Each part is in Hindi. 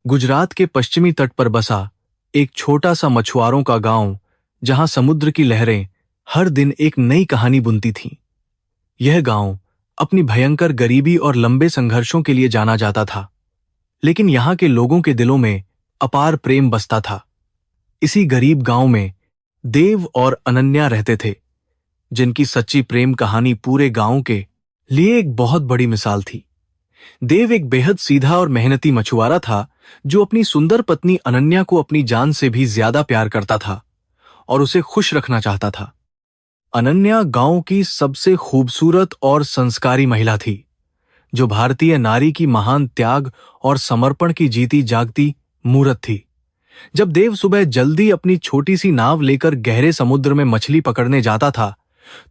गुजरात के पश्चिमी तट पर बसा एक छोटा सा मछुआरों का गांव, जहां समुद्र की लहरें हर दिन एक नई कहानी बुनती थीं। यह गांव अपनी भयंकर गरीबी और लंबे संघर्षों के लिए जाना जाता था, लेकिन यहां के लोगों के दिलों में अपार प्रेम बसता था। इसी गरीब गांव में देव और अनन्या रहते थे, जिनकी सच्ची प्रेम कहानी पूरे गांव के लिए एक बहुत बड़ी मिसाल थी। देव एक बेहद सीधा और मेहनती मछुआरा था, जो अपनी सुंदर पत्नी अनन्या को अपनी जान से भी ज्यादा प्यार करता था और उसे खुश रखना चाहता था। अनन्या गांव की सबसे खूबसूरत और संस्कारी महिला थी, जो भारतीय नारी की महान त्याग और समर्पण की जीती जागती मूरत थी। जब देव सुबह जल्दी अपनी छोटी सी नाव लेकर गहरे समुद्र में मछली पकड़ने जाता था,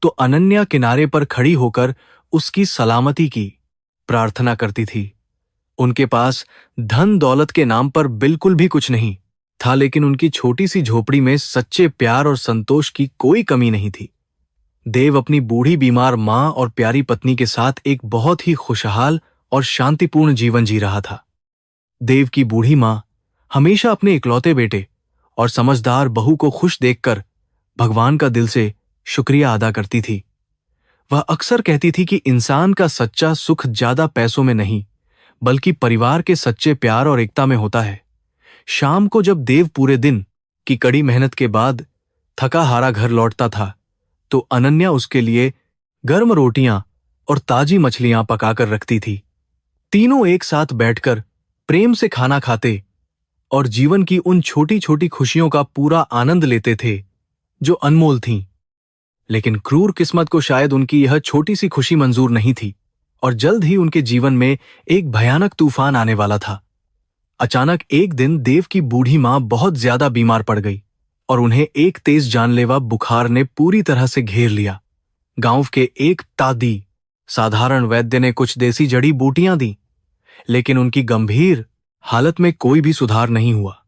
तो अनन्या किनारे पर खड़ी होकर उसकी सलामती की प्रार्थना करती थी। उनके पास धन दौलत के नाम पर बिल्कुल भी कुछ नहीं था, लेकिन उनकी छोटी सी झोपड़ी में सच्चे प्यार और संतोष की कोई कमी नहीं थी। देव अपनी बूढ़ी बीमार मां और प्यारी पत्नी के साथ एक बहुत ही खुशहाल और शांतिपूर्ण जीवन जी रहा था। देव की बूढ़ी मां हमेशा अपने इकलौते बेटे और समझदार बहू को खुश देखकर भगवान का दिल से शुक्रिया अदा करती थी। वह अक्सर कहती थी कि इंसान का सच्चा सुख ज्यादा पैसों में नहीं, बल्कि परिवार के सच्चे प्यार और एकता में होता है। शाम को जब देव पूरे दिन की कड़ी मेहनत के बाद थका हारा घर लौटता था, तो अनन्या उसके लिए गर्म रोटियां और ताजी मछलियां पकाकर रखती थी। तीनों एक साथ बैठकर प्रेम से खाना खाते और जीवन की उन छोटी छोटी खुशियों का पूरा आनंद लेते थे, जो अनमोल थीं। लेकिन क्रूर किस्मत को शायद उनकी यह छोटी सी खुशी मंजूर नहीं थी, और जल्द ही उनके जीवन में एक भयानक तूफान आने वाला था। अचानक एक दिन देव की बूढ़ी मां बहुत ज्यादा बीमार पड़ गई और उन्हें एक तेज जानलेवा बुखार ने पूरी तरह से घेर लिया। गांव के एक तादी साधारण वैद्य ने कुछ देसी जड़ी बूटियां दी, लेकिन उनकी गंभीर हालत में कोई भी सुधार नहीं हुआ।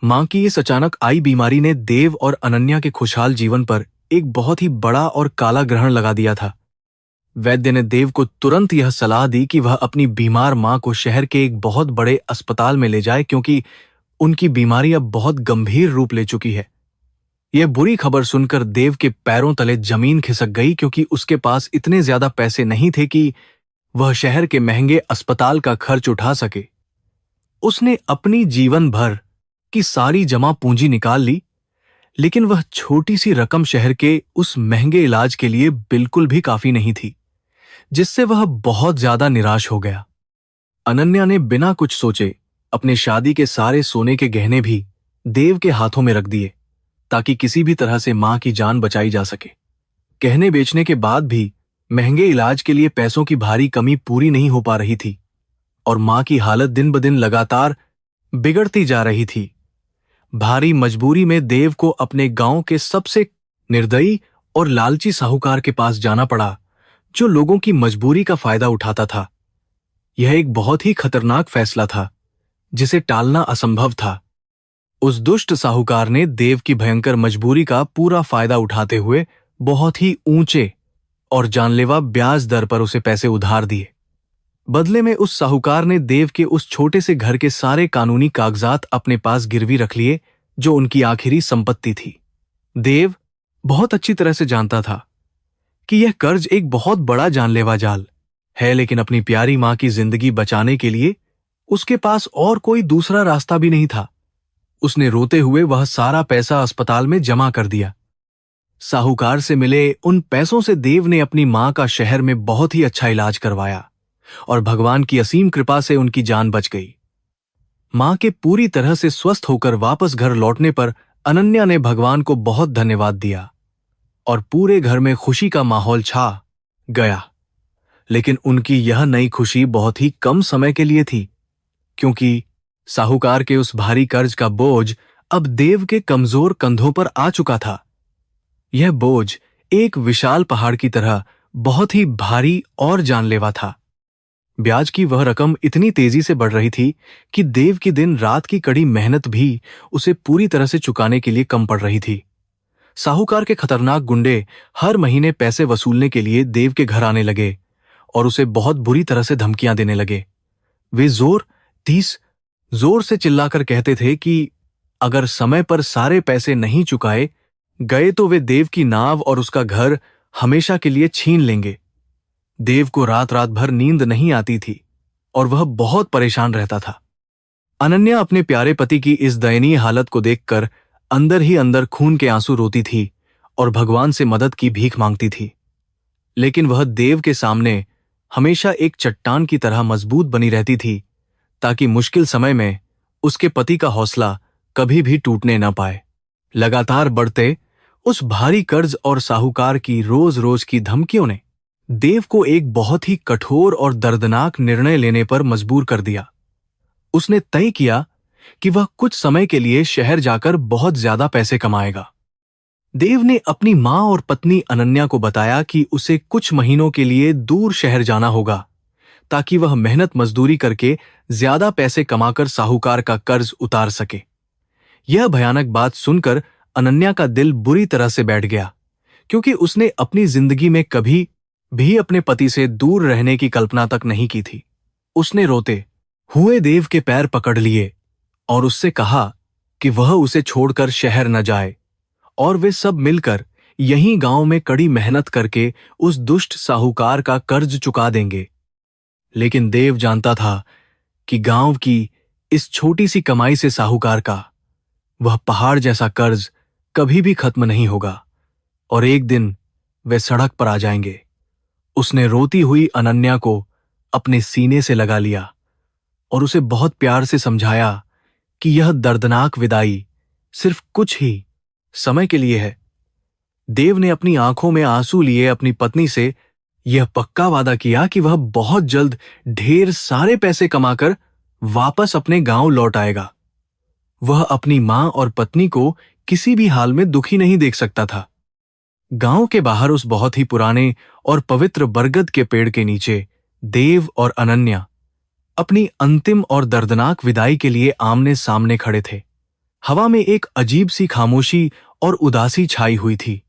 मां की इस अचानक आई बीमारी ने देव और अनन्या के खुशहाल जीवन पर एक बहुत ही बड़ा और काला ग्रहण लगा दिया था। वैद्य ने देव को तुरंत यह सलाह दी कि वह अपनी बीमार मां को शहर के एक बहुत बड़े अस्पताल में ले जाए, क्योंकि उनकी बीमारी अब बहुत गंभीर रूप ले चुकी है। यह बुरी खबर सुनकर देव के पैरों तले जमीन खिसक गई, क्योंकि उसके पास इतने ज्यादा पैसे नहीं थे कि वह शहर के महंगे अस्पताल का खर्च उठा सके। उसने अपनी जीवन भर की सारी जमा पूंजी निकाल ली, लेकिन वह छोटी सी रकम शहर के उस महंगे इलाज के लिए बिल्कुल भी काफी नहीं थी, जिससे वह बहुत ज्यादा निराश हो गया। अनन्या ने बिना कुछ सोचे अपने शादी के सारे सोने के गहने भी देव के हाथों में रख दिए, ताकि किसी भी तरह से मां की जान बचाई जा सके। गहने बेचने के बाद भी महंगे इलाज के लिए पैसों की भारी कमी पूरी नहीं हो पा रही थी, और मां की हालत दिन ब दिन लगातार बिगड़ती जा रही थी। भारी मजबूरी में देव को अपने गांव के सबसे निर्दयी और लालची साहूकार के पास जाना पड़ा, जो लोगों की मजबूरी का फायदा उठाता था। यह एक बहुत ही खतरनाक फैसला था, जिसे टालना असंभव था। उस दुष्ट साहूकार ने देव की भयंकर मजबूरी का पूरा फायदा उठाते हुए बहुत ही ऊंचे और जानलेवा ब्याज दर पर उसे पैसे उधार दिए। बदले में उस साहूकार ने देव के उस छोटे से घर के सारे कानूनी कागजात अपने पास गिरवी रख लिए, जो उनकी आखिरी संपत्ति थी। देव बहुत अच्छी तरह से जानता था कि यह कर्ज एक बहुत बड़ा जानलेवा जाल है, लेकिन अपनी प्यारी मां की जिंदगी बचाने के लिए उसके पास और कोई दूसरा रास्ता भी नहीं था। उसने रोते हुए वह सारा पैसा अस्पताल में जमा कर दिया। साहूकार से मिले उन पैसों से देव ने अपनी मां का शहर में बहुत ही अच्छा इलाज करवाया, और भगवान की असीम कृपा से उनकी जान बच गई। मां के पूरी तरह से स्वस्थ होकर वापस घर लौटने पर अनन्या ने भगवान को बहुत धन्यवाद दिया, और पूरे घर में खुशी का माहौल छा गया। लेकिन उनकी यह नई खुशी बहुत ही कम समय के लिए थी, क्योंकि साहूकार के उस भारी कर्ज का बोझ अब देव के कमजोर कंधों पर आ चुका था। यह बोझ एक विशाल पहाड़ की तरह बहुत ही भारी और जानलेवा था। ब्याज की वह रकम इतनी तेजी से बढ़ रही थी कि देव की दिन रात की कड़ी मेहनत भी उसे पूरी तरह से चुकाने के लिए कम पड़ रही थी। साहूकार के खतरनाक गुंडे हर महीने पैसे वसूलने के लिए देव के घर आने लगे और उसे बहुत बुरी तरह से धमकियां देने लगे। वे जोर, तीस जोर से चिल्लाकर कहते थे कि अगर समय पर सारे पैसे नहीं चुकाए गए तो वे देव की नाव और उसका घर हमेशा के लिए छीन लेंगे। देव को रात रात भर नींद नहीं आती थी और वह बहुत परेशान रहता था। अनन्या अपने प्यारे पति की इस दयनीय हालत को देखकर अंदर ही अंदर खून के आंसू रोती थी और भगवान से मदद की भीख मांगती थी। लेकिन वह देव के सामने हमेशा एक चट्टान की तरह मजबूत बनी रहती थी ताकि मुश्किल समय में उसके पति का हौसला कभी भी टूटने न पाए। लगातार बढ़ते उस भारी कर्ज और साहूकार की रोज रोज की धमकियों ने देव को एक बहुत ही कठोर और दर्दनाक निर्णय लेने पर मजबूर कर दिया। उसने तय किया कि वह कुछ समय के लिए शहर जाकर बहुत ज्यादा पैसे कमाएगा। देव ने अपनी मां और पत्नी अनन्या को बताया कि उसे कुछ महीनों के लिए दूर शहर जाना होगा ताकि वह मेहनत मजदूरी करके ज्यादा पैसे कमाकर साहूकार का कर्ज उतार सके। यह भयानक बात सुनकर अनन्या का दिल बुरी तरह से बैठ गया, क्योंकि उसने अपनी जिंदगी में कभी भी अपने पति से दूर रहने की कल्पना तक नहीं की थी। उसने रोते हुए देव के पैर पकड़ लिए और उससे कहा कि वह उसे छोड़कर शहर न जाए और वे सब मिलकर यहीं गांव में कड़ी मेहनत करके उस दुष्ट साहूकार का कर्ज चुका देंगे। लेकिन देव जानता था कि गांव की इस छोटी सी कमाई से साहूकार का वह पहाड़ जैसा कर्ज कभी भी खत्म नहीं होगा और एक दिन वे सड़क पर आ जाएंगे। उसने रोती हुई अनन्या को अपने सीने से लगा लिया और उसे बहुत प्यार से समझाया कि यह दर्दनाक विदाई सिर्फ कुछ ही समय के लिए है। देव ने अपनी आंखों में आंसू लिए अपनी पत्नी से यह पक्का वादा किया कि वह बहुत जल्द ढेर सारे पैसे कमाकर वापस अपने गांव लौट आएगा। वह अपनी मां और पत्नी को किसी भी हाल में दुखी नहीं देख सकता था। गांव के बाहर उस बहुत ही पुराने और पवित्र बरगद के पेड़ के नीचे देव और अनन्या अपनी अंतिम और दर्दनाक विदाई के लिए आमने सामने खड़े थे। हवा में एक अजीब सी खामोशी और उदासी छाई हुई थी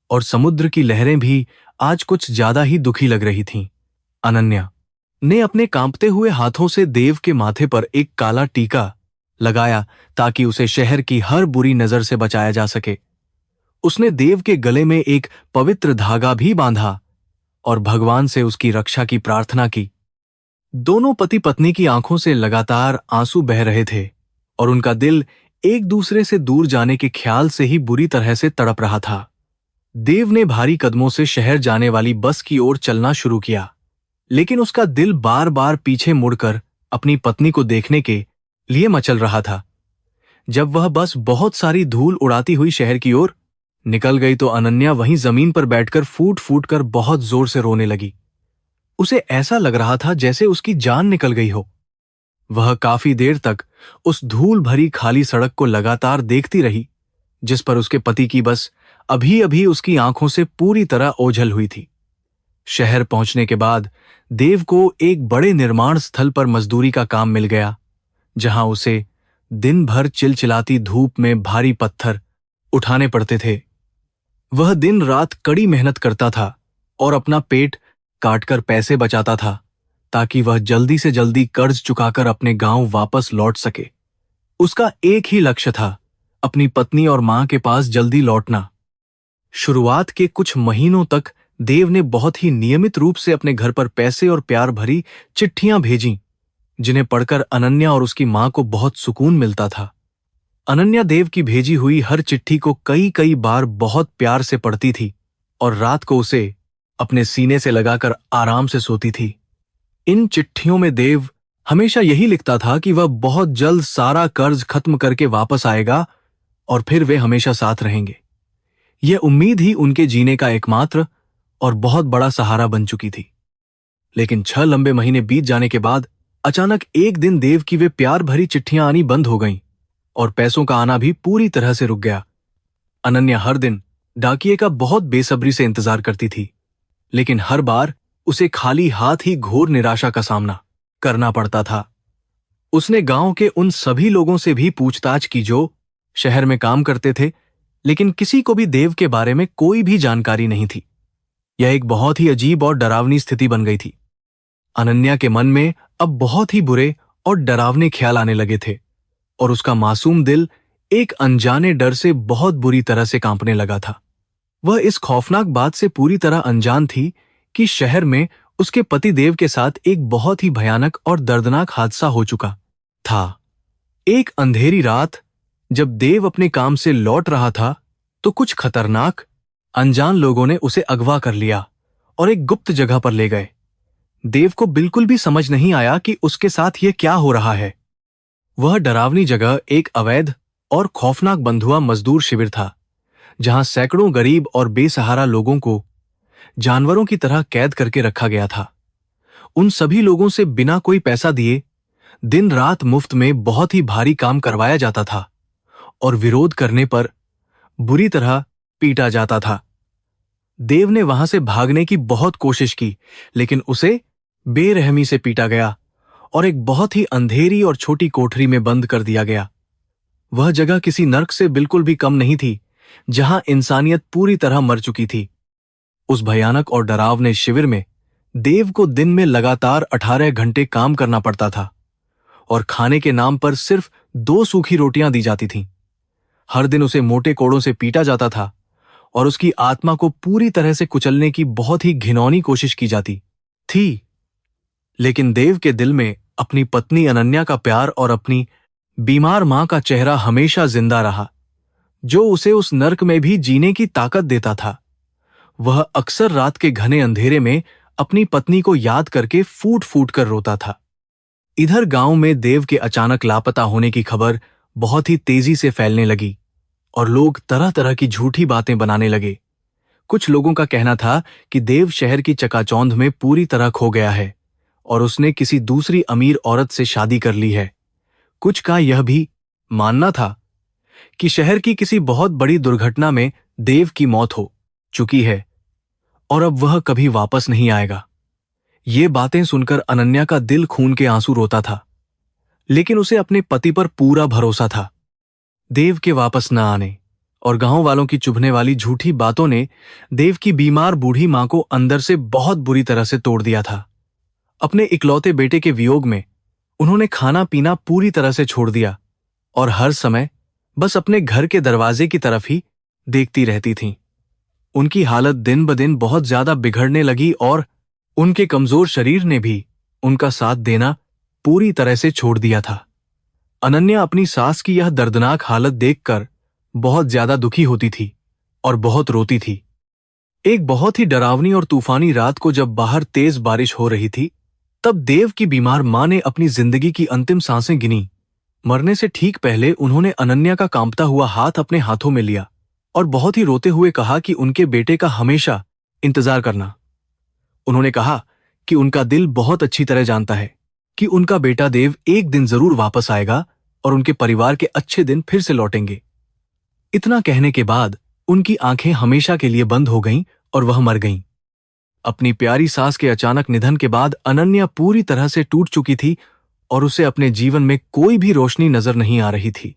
और समुद्र की लहरें भी आज कुछ ज्यादा ही दुखी लग रही थीं। अनन्या ने अपने कांपते हुए हाथों से देव के माथे पर एक काला टीका लगाया ताकि उसे शहर की हर बुरी नजर से बचाया जा सके। उसने देव के गले में एक पवित्र धागा भी बांधा और भगवान से उसकी रक्षा की प्रार्थना की। दोनों पति पत्नी की आंखों से लगातार आंसू बह रहे थे और उनका दिल एक दूसरे से दूर जाने के ख्याल से ही बुरी तरह से तड़प रहा था। देव ने भारी कदमों से शहर जाने वाली बस की ओर चलना शुरू किया, लेकिन उसका दिल बार बार पीछे मुड़कर अपनी पत्नी को देखने के लिए मचल रहा था। जब वह बस बहुत सारी धूल उड़ाती हुई शहर की ओर निकल गई तो अनन्या वहीं जमीन पर बैठकर फूट फूट कर बहुत जोर से रोने लगी। उसे ऐसा लग रहा था जैसे उसकी जान निकल गई हो। वह काफी देर तक उस धूल भरी खाली सड़क को लगातार देखती रही, जिस पर उसके पति की बस अभी अभी उसकी आंखों से पूरी तरह ओझल हुई थी। शहर पहुंचने के बाद देव को एक बड़े निर्माण स्थल पर मजदूरी का काम मिल गया, जहां उसे दिन भर चिलचिलाती धूप में भारी पत्थर उठाने पड़ते थे। वह दिन रात कड़ी मेहनत करता था और अपना पेट काटकर पैसे बचाता था ताकि वह जल्दी से जल्दी कर्ज चुकाकर अपने गांव वापस लौट सके। उसका एक ही लक्ष्य था, अपनी पत्नी और मां के पास जल्दी लौटना। शुरुआत के कुछ महीनों तक देव ने बहुत ही नियमित रूप से अपने घर पर पैसे और प्यार भरी चिट्ठियां भेजीं, जिन्हें पढ़कर अनन्या और उसकी मां को बहुत सुकून मिलता था। अनन्या देव की भेजी हुई हर चिट्ठी को कई कई बार बहुत प्यार से पढ़ती थी और रात को उसे अपने सीने से लगाकर आराम से सोती थी। इन चिट्ठियों में देव हमेशा यही लिखता था कि वह बहुत जल्द सारा कर्ज खत्म करके वापस आएगा और फिर वे हमेशा साथ रहेंगे। यह उम्मीद ही उनके जीने का एकमात्र और बहुत बड़ा सहारा बन चुकी थी। लेकिन 6 लंबे महीने बीत जाने के बाद अचानक एक दिन देव की वे प्यार भरी चिट्ठियां आनी बंद हो गईं और पैसों का आना भी पूरी तरह से रुक गया। अनन्या हर दिन डाकिये का बहुत बेसब्री से इंतजार करती थी, लेकिन हर बार उसे खाली हाथ ही घोर निराशा का सामना करना पड़ता था। उसने गांव के उन सभी लोगों से भी पूछताछ की जो शहर में काम करते थे, लेकिन किसी को भी देव के बारे में कोई भी जानकारी नहीं थी। यह एक बहुत ही अजीब और डरावनी स्थिति बन गई थी। अनन्या के मन में अब बहुत ही बुरे और डरावने ख्याल आने लगे थे और उसका मासूम दिल एक अनजाने डर से बहुत बुरी तरह से कांपने लगा था। वह इस खौफनाक बात से पूरी तरह अनजान थी कि शहर में उसके पति देव के साथ एक बहुत ही भयानक और दर्दनाक हादसा हो चुका था। एक अंधेरी रात जब देव अपने काम से लौट रहा था तो कुछ खतरनाक अनजान लोगों ने उसे अगवा कर लिया और एक गुप्त जगह पर ले गए। देव को बिल्कुल भी समझ नहीं आया कि उसके साथ यह क्या हो रहा है। वह डरावनी जगह एक अवैध और खौफनाक बंधुआ मजदूर शिविर था, जहां सैकड़ों गरीब और बेसहारा लोगों को जानवरों की तरह कैद करके रखा गया था। उन सभी लोगों से बिना कोई पैसा दिए दिन रात मुफ्त में बहुत ही भारी काम करवाया जाता था और विरोध करने पर बुरी तरह पीटा जाता था। देव ने वहां से भागने की बहुत कोशिश की, लेकिन उसे बेरहमी से पीटा गया और एक बहुत ही अंधेरी और छोटी कोठरी में बंद कर दिया गया। वह जगह किसी नर्क से बिल्कुल भी कम नहीं थी, जहां इंसानियत पूरी तरह मर चुकी थी। उस भयानक और डरावने शिविर में देव को दिन में लगातार 18 घंटे काम करना पड़ता था और खाने के नाम पर सिर्फ 2 सूखी रोटियां दी जाती थीं। हर दिन उसे मोटे कोड़ों से पीटा जाता था और उसकी आत्मा को पूरी तरह से कुचलने की बहुत ही घिनौनी कोशिश की जाती थी। लेकिन देव के दिल में अपनी पत्नी अनन्या का प्यार और अपनी बीमार मां का चेहरा हमेशा जिंदा रहा, जो उसे उस नर्क में भी जीने की ताकत देता था। वह अक्सर रात के घने अंधेरे में अपनी पत्नी को याद करके फूट फूट कर रोता था। इधर गांव में देव के अचानक लापता होने की खबर बहुत ही तेजी से फैलने लगी और लोग तरह तरह की झूठी बातें बनाने लगे। कुछ लोगों का कहना था कि देव शहर की चकाचौंध में पूरी तरह खो गया है और उसने किसी दूसरी अमीर औरत से शादी कर ली है। कुछ का यह भी मानना था कि शहर की किसी बहुत बड़ी दुर्घटना में देव की मौत हो चुकी है और अब वह कभी वापस नहीं आएगा। ये बातें सुनकर अनन्या का दिल खून के आंसू रोता था, लेकिन उसे अपने पति पर पूरा भरोसा था। देव के वापस न आने और गांव वालों की चुभने वाली झूठी बातों ने देव की बीमार बूढ़ी मां को अंदर से बहुत बुरी तरह से तोड़ दिया था। अपने इकलौते बेटे के वियोग में उन्होंने खाना पीना पूरी तरह से छोड़ दिया और हर समय बस अपने घर के दरवाजे की तरफ ही देखती रहती थीं। उनकी हालत दिन ब दिन बहुत ज्यादा बिगड़ने लगी और उनके कमजोर शरीर ने भी उनका साथ देना पूरी तरह से छोड़ दिया था। अनन्या अपनी सास की यह दर्दनाक हालत देखकर बहुत ज्यादा दुखी होती थी और बहुत रोती थी। एक बहुत ही डरावनी और तूफानी रात को जब बाहर तेज बारिश हो रही थी, तब देव की बीमार मां ने अपनी जिंदगी की अंतिम सांसें गिनी। मरने से ठीक पहले उन्होंने अनन्या का कांपता हुआ हाथ अपने हाथों में लिया और बहुत ही रोते हुए कहा कि उनके बेटे का हमेशा इंतजार करना। उन्होंने कहा कि उनका दिल बहुत अच्छी तरह जानता है कि उनका बेटा देव एक दिन जरूर वापस आएगा और उनके परिवार के अच्छे दिन फिर से लौटेंगे। इतना कहने के बाद उनकी आंखें हमेशा के लिए बंद हो गईं और वह मर गईं। अपनी प्यारी सास के अचानक निधन के बाद अनन्या पूरी तरह से टूट चुकी थी और उसे अपने जीवन में कोई भी रोशनी नजर नहीं आ रही थी।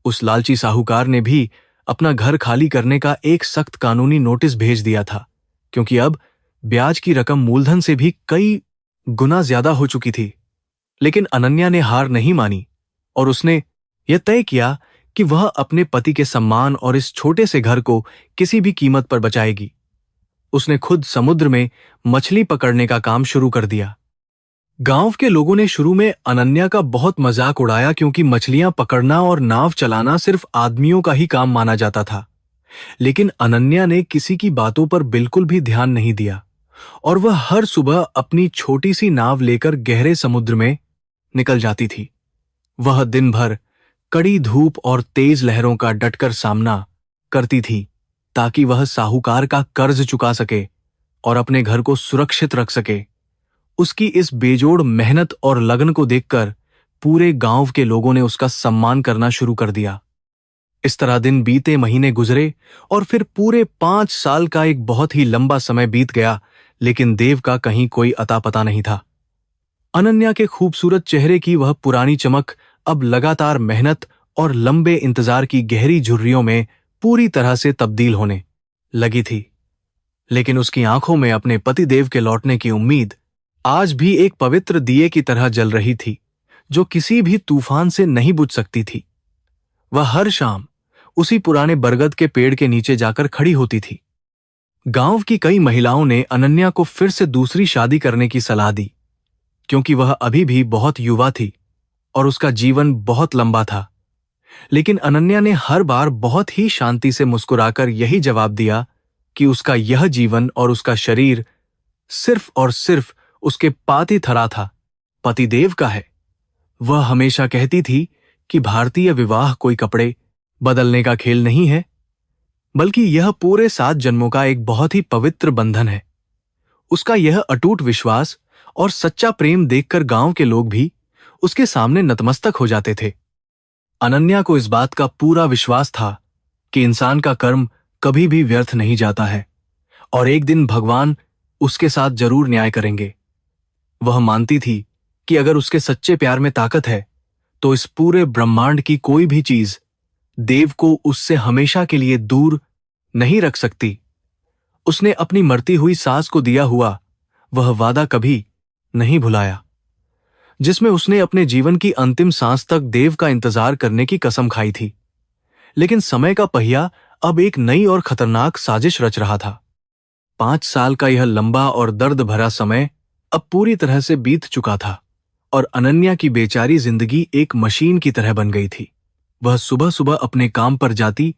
उस लालची साहूकार ने भी अपना घर खाली करने का एक सख्त कानूनी नोटिस भेज दिया था, क्योंकि अब ब्याज की रकम मूलधन से भी कई गुना ज्यादा हो चुकी थी। लेकिन अनन्या ने हार नहीं मानी और उसने यह तय किया कि वह अपने पति के सम्मान और इस छोटे से घर को किसी भी कीमत पर बचाएगी। उसने खुद समुद्र में मछली पकड़ने का काम शुरू कर दिया। गांव के लोगों ने शुरू में अनन्या का बहुत मजाक उड़ाया, क्योंकि मछलियां पकड़ना और नाव चलाना सिर्फ आदमियों का ही काम माना जाता था। लेकिन अनन्या ने किसी की बातों पर बिल्कुल भी ध्यान नहीं दिया और वह हर सुबह अपनी छोटी सी नाव लेकर गहरे समुद्र में निकल जाती थी। वह दिन भर कड़ी धूप और तेज लहरों का डटकर सामना करती थी, ताकि वह साहूकार का कर्ज चुका सके और अपने घर को सुरक्षित रख सके। उसकी इस बेजोड़ मेहनत और लगन को देखकर पूरे गांव के लोगों ने उसका सम्मान करना शुरू कर दिया। इस तरह दिन बीते, महीने गुजरे और फिर पूरे 5 साल का एक बहुत ही लंबा समय बीत गया, लेकिन देव का कहीं कोई अता पता नहीं था। अनन्या के खूबसूरत चेहरे की वह पुरानी चमक अब लगातार मेहनत और लंबे इंतजार की गहरी झुर्रियों में पूरी तरह से तब्दील होने लगी थी। लेकिन उसकी आंखों में अपने पति देव के लौटने की उम्मीद आज भी एक पवित्र दिए की तरह जल रही थी, जो किसी भी तूफान से नहीं बुझ सकती थी। वह हर शाम उसी पुराने बरगद के पेड़ के नीचे जाकर खड़ी होती थी। गांव की कई महिलाओं ने अनन्या को फिर से दूसरी शादी करने की सलाह दी, क्योंकि वह अभी भी बहुत युवा थी और उसका जीवन बहुत लंबा था। लेकिन अनन्या ने हर बार बहुत ही शांति से मुस्कुराकर यही जवाब दिया कि उसका यह जीवन और उसका शरीर सिर्फ और सिर्फ उसके पातिथरा था, पतिदेव का है। वह हमेशा कहती थी कि भारतीय विवाह कोई कपड़े बदलने का खेल नहीं है, बल्कि यह पूरे 7 जन्मों का एक बहुत ही पवित्र बंधन है। उसका यह अटूट विश्वास और सच्चा प्रेम देखकर गांव के लोग भी उसके सामने नतमस्तक हो जाते थे। अनन्या को इस बात का पूरा विश्वास था कि इंसान का कर्म कभी भी व्यर्थ नहीं जाता है और एक दिन भगवान उसके साथ जरूर न्याय करेंगे। वह मानती थी कि अगर उसके सच्चे प्यार में ताकत है तो इस पूरे ब्रह्मांड की कोई भी चीज देव को उससे हमेशा के लिए दूर नहीं रख सकती। उसने अपनी मरती हुई सास को दिया हुआ वह वादा कभी नहीं भुलाया, जिसमें उसने अपने जीवन की अंतिम सांस तक देव का इंतजार करने की कसम खाई थी। लेकिन समय का पहिया अब एक नई और खतरनाक साजिश रच रहा था। 5 साल का यह लंबा और दर्द भरा समय अब पूरी तरह से बीत चुका था और अनन्या की बेचारी जिंदगी एक मशीन की तरह बन गई थी। वह सुबह सुबह अपने काम पर जाती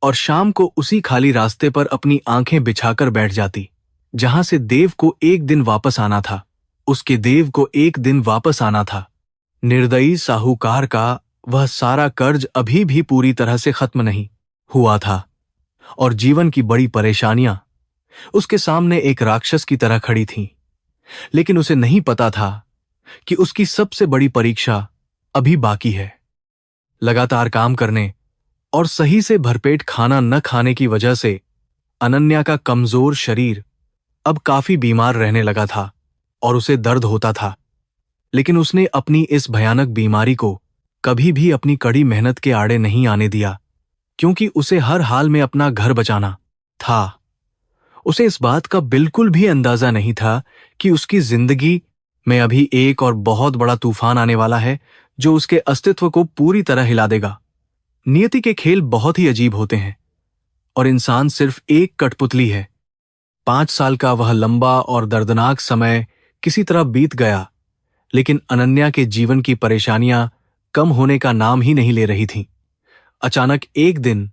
और शाम को उसी खाली रास्ते पर अपनी आंखें बिछाकर बैठ जाती, जहां से देव को एक दिन वापस आना था। उसके देव को एक दिन वापस आना था। निर्दयी साहूकार का वह सारा कर्ज अभी भी पूरी तरह से खत्म नहीं हुआ था और जीवन की बड़ी परेशानियां उसके सामने एक राक्षस की तरह खड़ी थीं। लेकिन उसे नहीं पता था कि उसकी सबसे बड़ी परीक्षा अभी बाकी है। लगातार काम करने और सही से भरपेट खाना न खाने की वजह से अनन्या का कमजोर शरीर अब काफी बीमार रहने लगा था और उसे दर्द होता था। लेकिन उसने अपनी इस भयानक बीमारी को कभी भी अपनी कड़ी मेहनत के आड़े नहीं आने दिया, क्योंकि उसे हर हाल में अपना घर बचाना था। उसे इस बात का बिल्कुल भी अंदाजा नहीं था कि उसकी जिंदगी में अभी एक और बहुत बड़ा तूफान आने वाला है जो उसके अस्तित्व को पूरी तरह हिला देगा। नियति के खेल बहुत ही अजीब होते हैं और इंसान सिर्फ एक कठपुतली है। 5 साल का वह लंबा और दर्दनाक समय किसी तरह बीत गया, लेकिन अनन्या के जीवन की परेशानियां कम होने का नाम ही नहीं ले रही थीं। अचानक एक दिन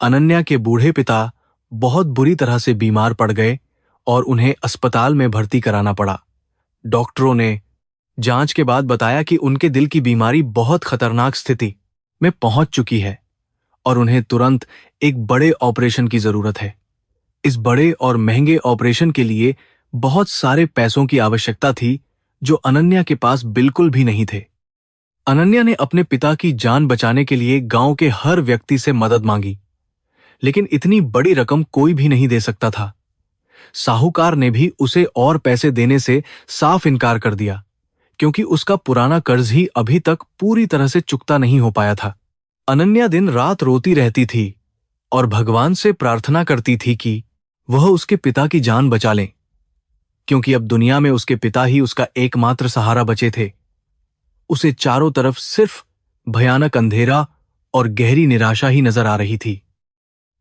अनन्या के बूढ़े पिता बहुत बुरी तरह से बीमार पड़ गए और उन्हें अस्पताल में भर्ती कराना पड़ा। डॉक्टरों ने जांच के बाद बताया कि उनके दिल की बीमारी बहुत खतरनाक स्थिति में पहुंच चुकी है और उन्हें तुरंत एक बड़े ऑपरेशन की जरूरत है। इस बड़े और महंगे ऑपरेशन के लिए बहुत सारे पैसों की आवश्यकता थी जो अनन्या के पास बिल्कुल भी नहीं थे। अनन्या ने अपने पिता की जान बचाने के लिए गांव के हर व्यक्ति से मदद मांगी, लेकिन इतनी बड़ी रकम कोई भी नहीं दे सकता था। साहूकार ने भी उसे और पैसे देने से साफ इनकार कर दिया, क्योंकि उसका पुराना कर्ज ही अभी तक पूरी तरह से चुकता नहीं हो पाया था। अनन्या दिन रात रोती रहती थी और भगवान से प्रार्थना करती थी कि वह उसके पिता की जान बचा लें, क्योंकि अब दुनिया में उसके पिता ही उसका एकमात्र सहारा बचे थे। उसे चारों तरफ सिर्फ भयानक अंधेरा और गहरी निराशा ही नजर आ रही थी।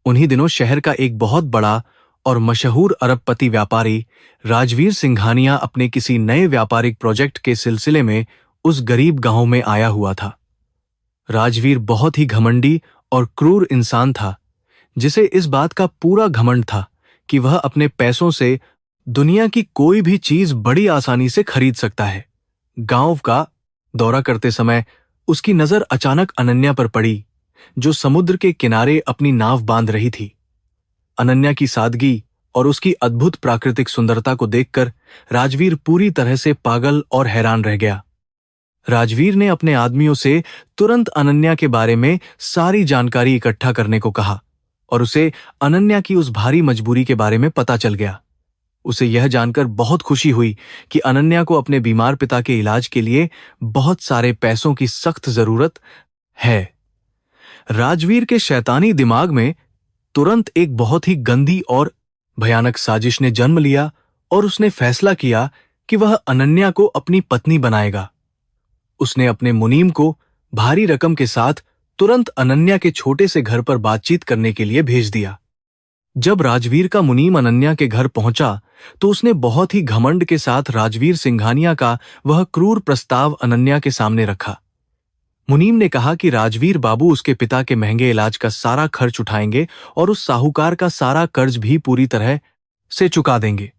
उन्हीं दिनों शहर का एक बहुत बड़ा और मशहूर अरबपति व्यापारी राजवीर सिंघानिया अपने किसी नए व्यापारिक प्रोजेक्ट के सिलसिले में उस गरीब गांव में आया हुआ था। राजवीर बहुत ही घमंडी और क्रूर इंसान था, जिसे इस बात का पूरा घमंड था कि वह अपने पैसों से दुनिया की कोई भी चीज बड़ी आसानी से खरीद सकता है। गांव का दौरा करते समय उसकी नजर अचानक अनन्या पर पड़ी, जो समुद्र के किनारे अपनी नाव बांध रही थी। अनन्या की सादगी और उसकी अद्भुत प्राकृतिक सुंदरता को देखकर राजवीर पूरी तरह से पागल और हैरान रह गया। राजवीर ने अपने आदमियों से तुरंत अनन्या के बारे में सारी जानकारी इकट्ठा करने को कहा और उसे अनन्या की उस भारी मजबूरी के बारे में पता चल गया। उसे यह जानकर बहुत खुशी हुई कि अनन्या को अपने बीमार पिता के इलाज के लिए बहुत सारे पैसों की सख्त जरूरत है। राजवीर के शैतानी दिमाग में तुरंत एक बहुत ही गंदी और भयानक साजिश ने जन्म लिया और उसने फैसला किया कि वह अनन्या को अपनी पत्नी बनाएगा। उसने अपने मुनीम को भारी रकम के साथ तुरंत अनन्या के छोटे से घर पर बातचीत करने के लिए भेज दिया। जब राजवीर का मुनीम अनन्या के घर पहुंचा तो उसने बहुत ही घमंड के साथ राजवीर सिंघानिया का वह क्रूर प्रस्ताव अनन्या के सामने रखा। मुनीम ने कहा कि राजवीर बाबू उसके पिता के महंगे इलाज का सारा खर्च उठाएंगे और उस साहूकार का सारा कर्ज भी पूरी तरह से चुका देंगे,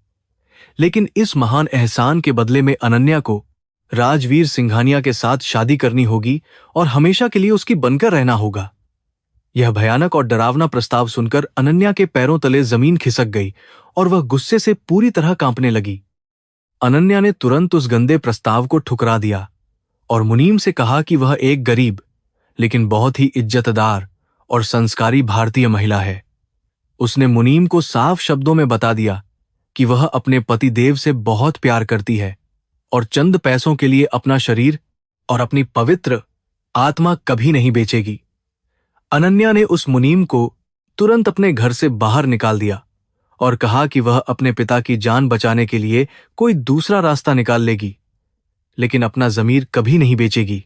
लेकिन इस महान एहसान के बदले में अनन्या को राजवीर सिंघानिया के साथ शादी करनी होगी और हमेशा के लिए उसकी बनकर रहना होगा। यह भयानक और डरावना प्रस्ताव सुनकर अनन्या के पैरों तले जमीन खिसक गई और वह गुस्से से पूरी तरह कांपने लगी। अनन्या ने तुरंत उस गंदे प्रस्ताव को ठुकरा दिया और मुनीम से कहा कि वह एक गरीब लेकिन बहुत ही इज्जतदार और संस्कारी भारतीय महिला है। उसने मुनीम को साफ शब्दों में बता दिया कि वह अपने पति देव से बहुत प्यार करती है और चंद पैसों के लिए अपना शरीर और अपनी पवित्र आत्मा कभी नहीं बेचेगी। अनन्या ने उस मुनीम को तुरंत अपने घर से बाहर निकाल दिया और कहा कि वह अपने पिता की जान बचाने के लिए कोई दूसरा रास्ता निकाल लेगी, लेकिन अपना जमीर कभी नहीं बेचेगी।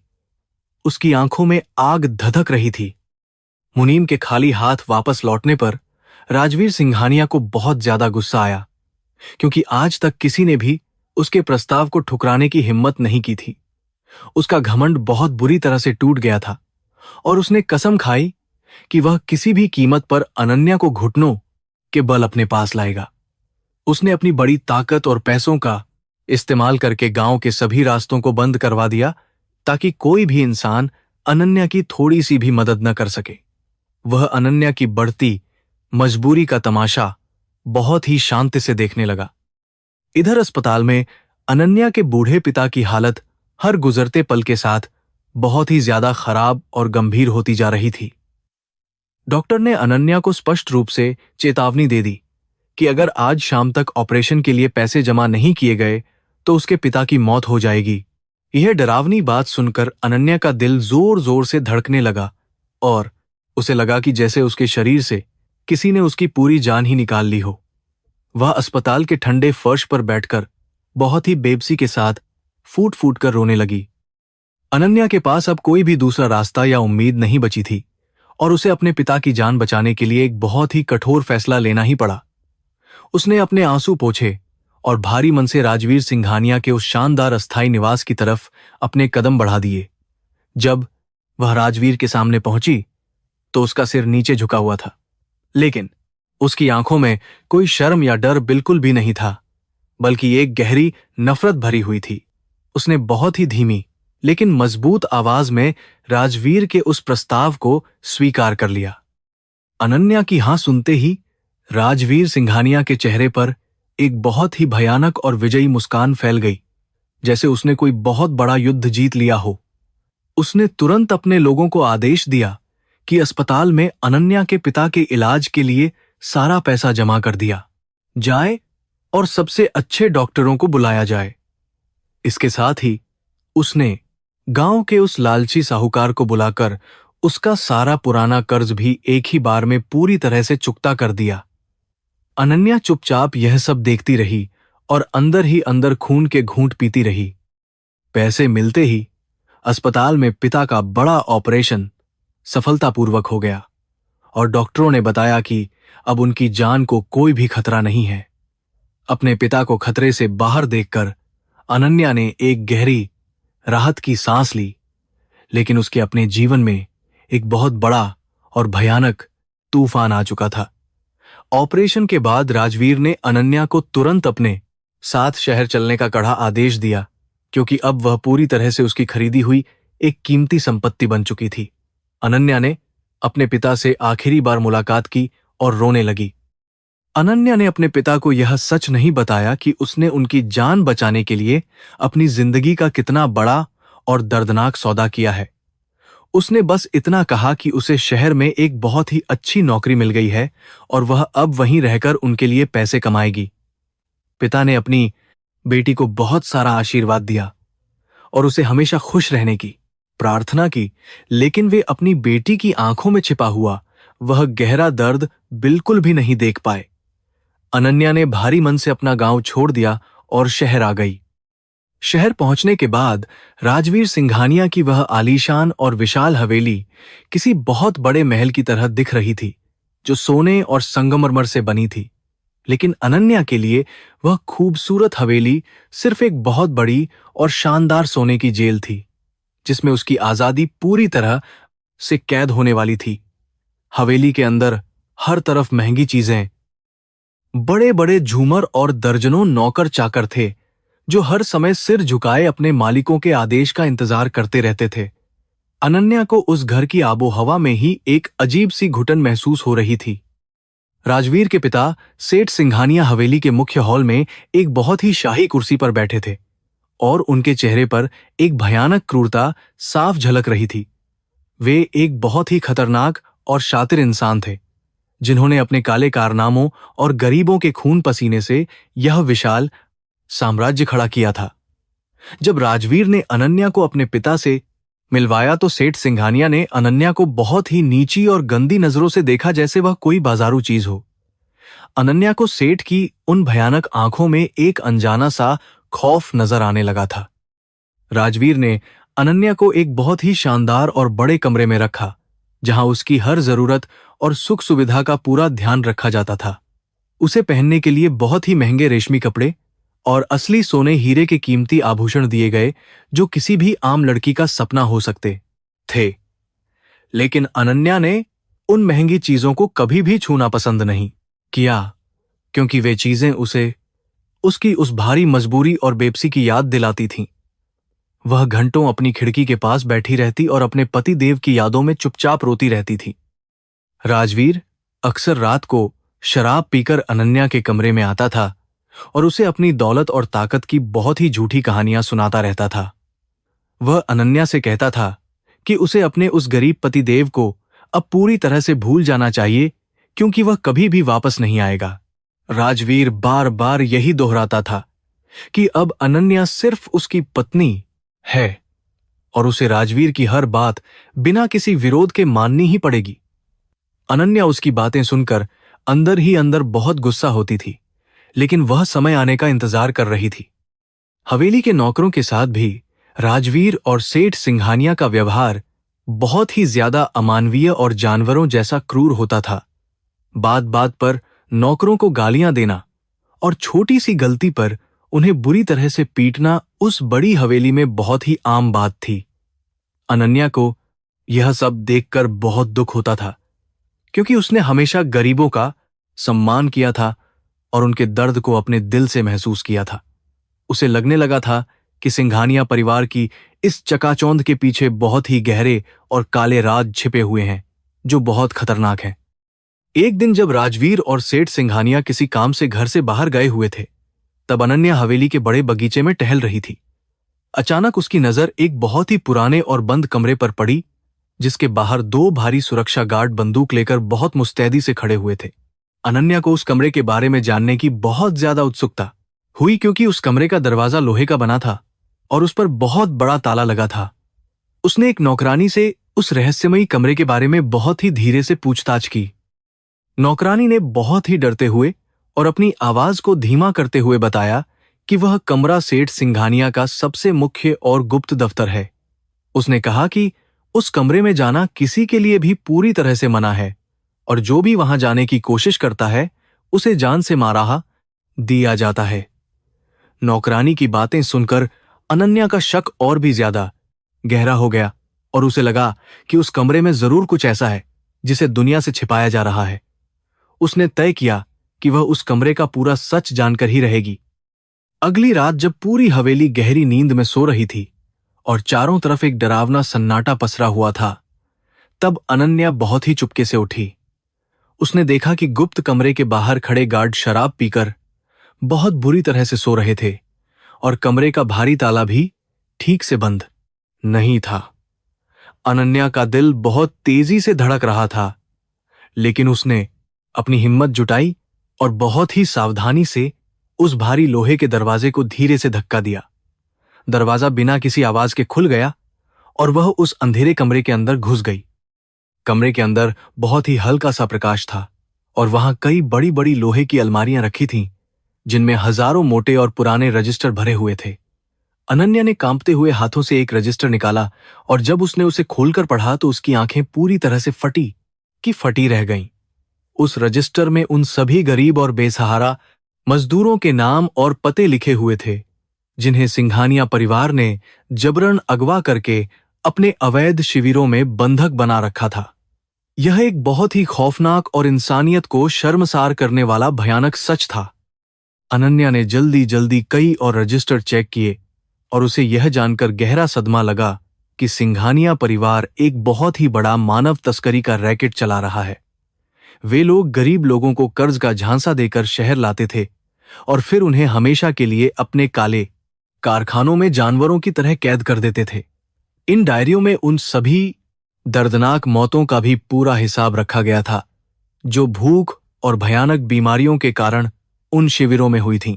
उसकी आंखों में आग धधक रही थी। मुनीम के खाली हाथ वापस लौटने पर राजवीर सिंघानिया को बहुत ज्यादा गुस्सा आया, क्योंकि आज तक किसी ने भी उसके प्रस्ताव को ठुकराने की हिम्मत नहीं की थी। उसका घमंड बहुत बुरी तरह से टूट गया था और उसने कसम खाई कि वह किसी भी कीमत पर अनन्या को घुटनों के बल अपने पास लाएगा। उसने अपनी बड़ी ताकत और पैसों का इस्तेमाल करके गांव के सभी रास्तों को बंद करवा दिया ताकि कोई भी इंसान अनन्या की थोड़ी सी भी मदद न कर सके। वह अनन्या की बढ़ती मजबूरी का तमाशा बहुत ही शांति से देखने लगा। इधर अस्पताल में अनन्या के बूढ़े पिता की हालत हर गुजरते पल के साथ बहुत ही ज्यादा खराब और गंभीर होती जा रही थी। डॉक्टर ने अनन्या को स्पष्ट रूप से चेतावनी दे दी कि अगर आज शाम तक ऑपरेशन के लिए पैसे जमा नहीं किए गए तो उसके पिता की मौत हो जाएगी। यह डरावनी बात सुनकर अनन्या का दिल जोर जोर से धड़कने लगा और उसे लगा कि जैसे उसके शरीर से किसी ने उसकी पूरी जान ही निकाल ली हो। वह अस्पताल के ठंडे फर्श पर बैठकर बहुत ही बेबसी के साथ फूट फूट कर रोने लगी। अनन्या के पास अब कोई भी दूसरा रास्ता या उम्मीद नहीं बची थी और उसे अपने पिता की जान बचाने के लिए एक बहुत ही कठोर फैसला लेना ही पड़ा। उसने अपने आंसू पोंछे और भारी मन से राजवीर सिंघानिया के उस शानदार अस्थायी निवास की तरफ अपने कदम बढ़ा दिए। जब वह राजवीर के सामने पहुंची तो उसका सिर नीचे झुका हुआ था, लेकिन उसकी आंखों में कोई शर्म या डर बिल्कुल भी नहीं था, बल्कि एक गहरी नफरत भरी हुई थी। उसने बहुत ही धीमी लेकिन मजबूत आवाज में राजवीर के उस प्रस्ताव को स्वीकार कर लिया। अनन्या की हां सुनते ही राजवीर सिंघानिया के चेहरे पर एक बहुत ही भयानक और विजयी मुस्कान फैल गई, जैसे उसने कोई बहुत बड़ा युद्ध जीत लिया हो। उसने तुरंत अपने लोगों को आदेश दिया कि अस्पताल में अनन्या के पिता के इलाज के लिए सारा पैसा जमा कर दिया जाए और सबसे अच्छे डॉक्टरों को बुलाया जाए। इसके साथ ही उसने गांव के उस लालची साहूकार को बुलाकर उसका सारा पुराना कर्ज भी एक ही बार में पूरी तरह से चुकता कर दिया। अनन्या चुपचाप यह सब देखती रही और अंदर ही अंदर खून के घूंट पीती रही। पैसे मिलते ही अस्पताल में पिता का बड़ा ऑपरेशन सफलतापूर्वक हो गया और डॉक्टरों ने बताया कि अब उनकी जान को कोई भी खतरा नहीं है। अपने पिता को खतरे से बाहर देखकर अनन्या ने एक गहरी राहत की सांस ली, लेकिन उसके अपने जीवन में एक बहुत बड़ा और भयानक तूफान आ चुका था। ऑपरेशन के बाद राजवीर ने अनन्या को तुरंत अपने साथ शहर चलने का कड़ा आदेश दिया, क्योंकि अब वह पूरी तरह से उसकी खरीदी हुई एक कीमती संपत्ति बन चुकी थी। अनन्या ने अपने पिता से आखिरी बार मुलाकात की और रोने लगी। अनन्या ने अपने पिता को यह सच नहीं बताया कि उसने उनकी जान बचाने के लिए अपनी जिंदगी का कितना बड़ा और दर्दनाक सौदा किया है। उसने बस इतना कहा कि उसे शहर में एक बहुत ही अच्छी नौकरी मिल गई है और वह अब वहीं रहकर उनके लिए पैसे कमाएगी। पिता ने अपनी बेटी को बहुत सारा आशीर्वाद दिया और उसे हमेशा खुश रहने की प्रार्थना की, लेकिन वे अपनी बेटी की आंखों में छिपा हुआ वह गहरा दर्द बिल्कुल भी नहीं देख पाए। अनन्या ने भारी मन से अपना गांव छोड़ दिया और शहर आ गई। शहर पहुंचने के बाद राजवीर सिंघानिया की वह आलीशान और विशाल हवेली किसी बहुत बड़े महल की तरह दिख रही थी, जो सोने और संगमरमर से बनी थी। लेकिन अनन्या के लिए वह खूबसूरत हवेली सिर्फ एक बहुत बड़ी और शानदार सोने की जेल थी, जिसमें उसकी आजादी पूरी तरह से कैद होने वाली थी। हवेली के अंदर हर तरफ महंगी चीजें, बड़े बड़े झूमर और दर्जनों नौकर चाकर थे, जो हर समय सिर झुकाए अपने मालिकों के आदेश का इंतजार करते रहते थे। अनन्या को उस घर की आबोहवा में ही एक अजीब सी घुटन महसूस हो रही थी। राजवीर के पिता सेठ सिंघानिया हवेली के मुख्य हॉल में एक बहुत ही शाही कुर्सी पर बैठे थे और उनके चेहरे पर एक भयानक क्रूरता साफ झलक रही थी। वे एक बहुत ही खतरनाक और शातिर इंसान थे, जिन्होंने अपने काले कारनामों और गरीबों के खून पसीने से यह विशाल साम्राज्य खड़ा किया था। जब राजवीर ने अनन्या को अपने पिता से मिलवाया तो सेठ सिंघानिया ने अनन्या को बहुत ही नीची और गंदी नजरों से देखा, जैसे वह कोई बाजारू चीज हो। अनन्या को सेठ की उन भयानक आंखों में एक अनजाना सा खौफ नजर आने लगा था। राजवीर ने अनन्या को एक बहुत ही शानदार और बड़े कमरे में रखा, जहां उसकी हर जरूरत और सुख सुविधा का पूरा ध्यान रखा जाता था। उसे पहनने के लिए बहुत ही महंगे रेशमी कपड़े और असली सोने हीरे के कीमती आभूषण दिए गए, जो किसी भी आम लड़की का सपना हो सकते थे। लेकिन अनन्या ने उन महंगी चीजों को कभी भी छूना पसंद नहीं किया, क्योंकि वे चीजें उसे उसकी उस भारी मजबूरी और बेबसी की याद दिलाती थीं। वह घंटों अपनी खिड़की के पास बैठी रहती और अपने पति देव की यादों में चुपचाप रोती रहती थी। राजवीर अक्सर रात को शराब पीकर अनन्या के कमरे में आता था और उसे अपनी दौलत और ताकत की बहुत ही झूठी कहानियां सुनाता रहता था। वह अनन्या से कहता था कि उसे अपने उस गरीब पति देव को अब पूरी तरह से भूल जाना चाहिए, क्योंकि वह कभी भी वापस नहीं आएगा। राजवीर बार बार यही दोहराता था कि अब अनन्या सिर्फ उसकी पत्नी है और उसे राजवीर की हर बात बिना किसी विरोध के माननी ही पड़ेगी। अनन्या उसकी बातें सुनकर अंदर ही अंदर बहुत गुस्सा होती थी, लेकिन वह समय आने का इंतजार कर रही थी। हवेली के नौकरों के साथ भी राजवीर और सेठ सिंघानिया का व्यवहार बहुत ही ज्यादा अमानवीय और जानवरों जैसा क्रूर होता था। बात बात पर नौकरों को गालियां देना और छोटी सी गलती पर उन्हें बुरी तरह से पीटना उस बड़ी हवेली में बहुत ही आम बात थी। अनन्या को यह सब देखकर बहुत दुख होता था, क्योंकि उसने हमेशा गरीबों का सम्मान किया था और उनके दर्द को अपने दिल से महसूस किया था। उसे लगने लगा था कि सिंघानिया परिवार की इस चकाचौंध के पीछे बहुत ही गहरे और काले राज छिपे हुए हैं, जो बहुत खतरनाक हैं। एक दिन जब राजवीर और सेठ सिंघानिया किसी काम से घर से बाहर गए हुए थे, तब अनन्या हवेली के बड़े बगीचे में टहल रही थी। अचानक उसकी नजर एक बहुत ही पुराने और बंद कमरे पर पड़ी, जिसके बाहर दो भारी सुरक्षा गार्ड बंदूक लेकर बहुत मुस्तैदी से खड़े हुए थे। अनन्या को उस कमरे के बारे में जानने की बहुत ज्यादा उत्सुकता हुई, क्योंकि उस कमरे का दरवाजा लोहे का बना था और उस पर बहुत बड़ा ताला लगा था। उसने एक नौकरानी से उस रहस्यमयी कमरे के बारे में बहुत ही धीरे से पूछताछ की। नौकरानी ने बहुत ही डरते हुए और अपनी आवाज को धीमा करते हुए बताया कि वह कमरा सेठ सिंघानिया का सबसे मुख्य और गुप्त दफ्तर है। उसने कहा कि उस कमरे में जाना किसी के लिए भी पूरी तरह से मना है और जो भी वहां जाने की कोशिश करता है उसे जान से मारा दिया जाता है। नौकरानी की बातें सुनकर अनन्या का शक और भी ज्यादा गहरा हो गया और उसे लगा कि उस कमरे में जरूर कुछ ऐसा है जिसे दुनिया से छिपाया जा रहा है। उसने तय किया कि वह उस कमरे का पूरा सच जानकर ही रहेगी। अगली रात जब पूरी हवेली गहरी नींद में सो रही थी और चारों तरफ एक डरावना सन्नाटा पसरा हुआ था, तब अनन्या बहुत ही चुपके से उठी। उसने देखा कि गुप्त कमरे के बाहर खड़े गार्ड शराब पीकर बहुत बुरी तरह से सो रहे थे और कमरे का भारी ताला भी ठीक से बंद नहीं था। अनन्या का दिल बहुत तेजी से धड़क रहा था, लेकिन उसने अपनी हिम्मत जुटाई और बहुत ही सावधानी से उस भारी लोहे के दरवाजे को धीरे से धक्का दिया। दरवाजा बिना किसी आवाज के खुल गया और वह उस अंधेरे कमरे के अंदर घुस गई। कमरे के अंदर बहुत ही हल्का सा प्रकाश था और वहां कई बड़ी बड़ी लोहे की अलमारियां रखी थीं, जिनमें हजारों मोटे और पुराने रजिस्टर भरे हुए थे। अनन्या ने कांपते हुए हाथों से एक रजिस्टर निकाला और जब उसने उसे खोलकर पढ़ा तो उसकी आंखें पूरी तरह से फटी रह गईं। उस रजिस्टर में उन सभी गरीब और बेसहारा मजदूरों के नाम और पते लिखे हुए थे जिन्हें सिंघानिया परिवार ने जबरन अगवा करके अपने अवैध शिविरों में बंधक बना रखा था। यह एक बहुत ही खौफनाक और इंसानियत को शर्मसार करने वाला भयानक सच था। अनन्या ने जल्दी जल्दी कई और रजिस्टर चेक किए और उसे यह जानकर गहरा सदमा लगा कि सिंघानिया परिवार एक बहुत ही बड़ा मानव तस्करी का रैकेट चला रहा है। वे लोग गरीब लोगों को कर्ज का झांसा देकर शहर लाते थे और फिर उन्हें हमेशा के लिए अपने काले कारखानों में जानवरों की तरह कैद कर देते थे। इन डायरियों में उन सभी दर्दनाक मौतों का भी पूरा हिसाब रखा गया था जो भूख और भयानक बीमारियों के कारण उन शिविरों में हुई थीं।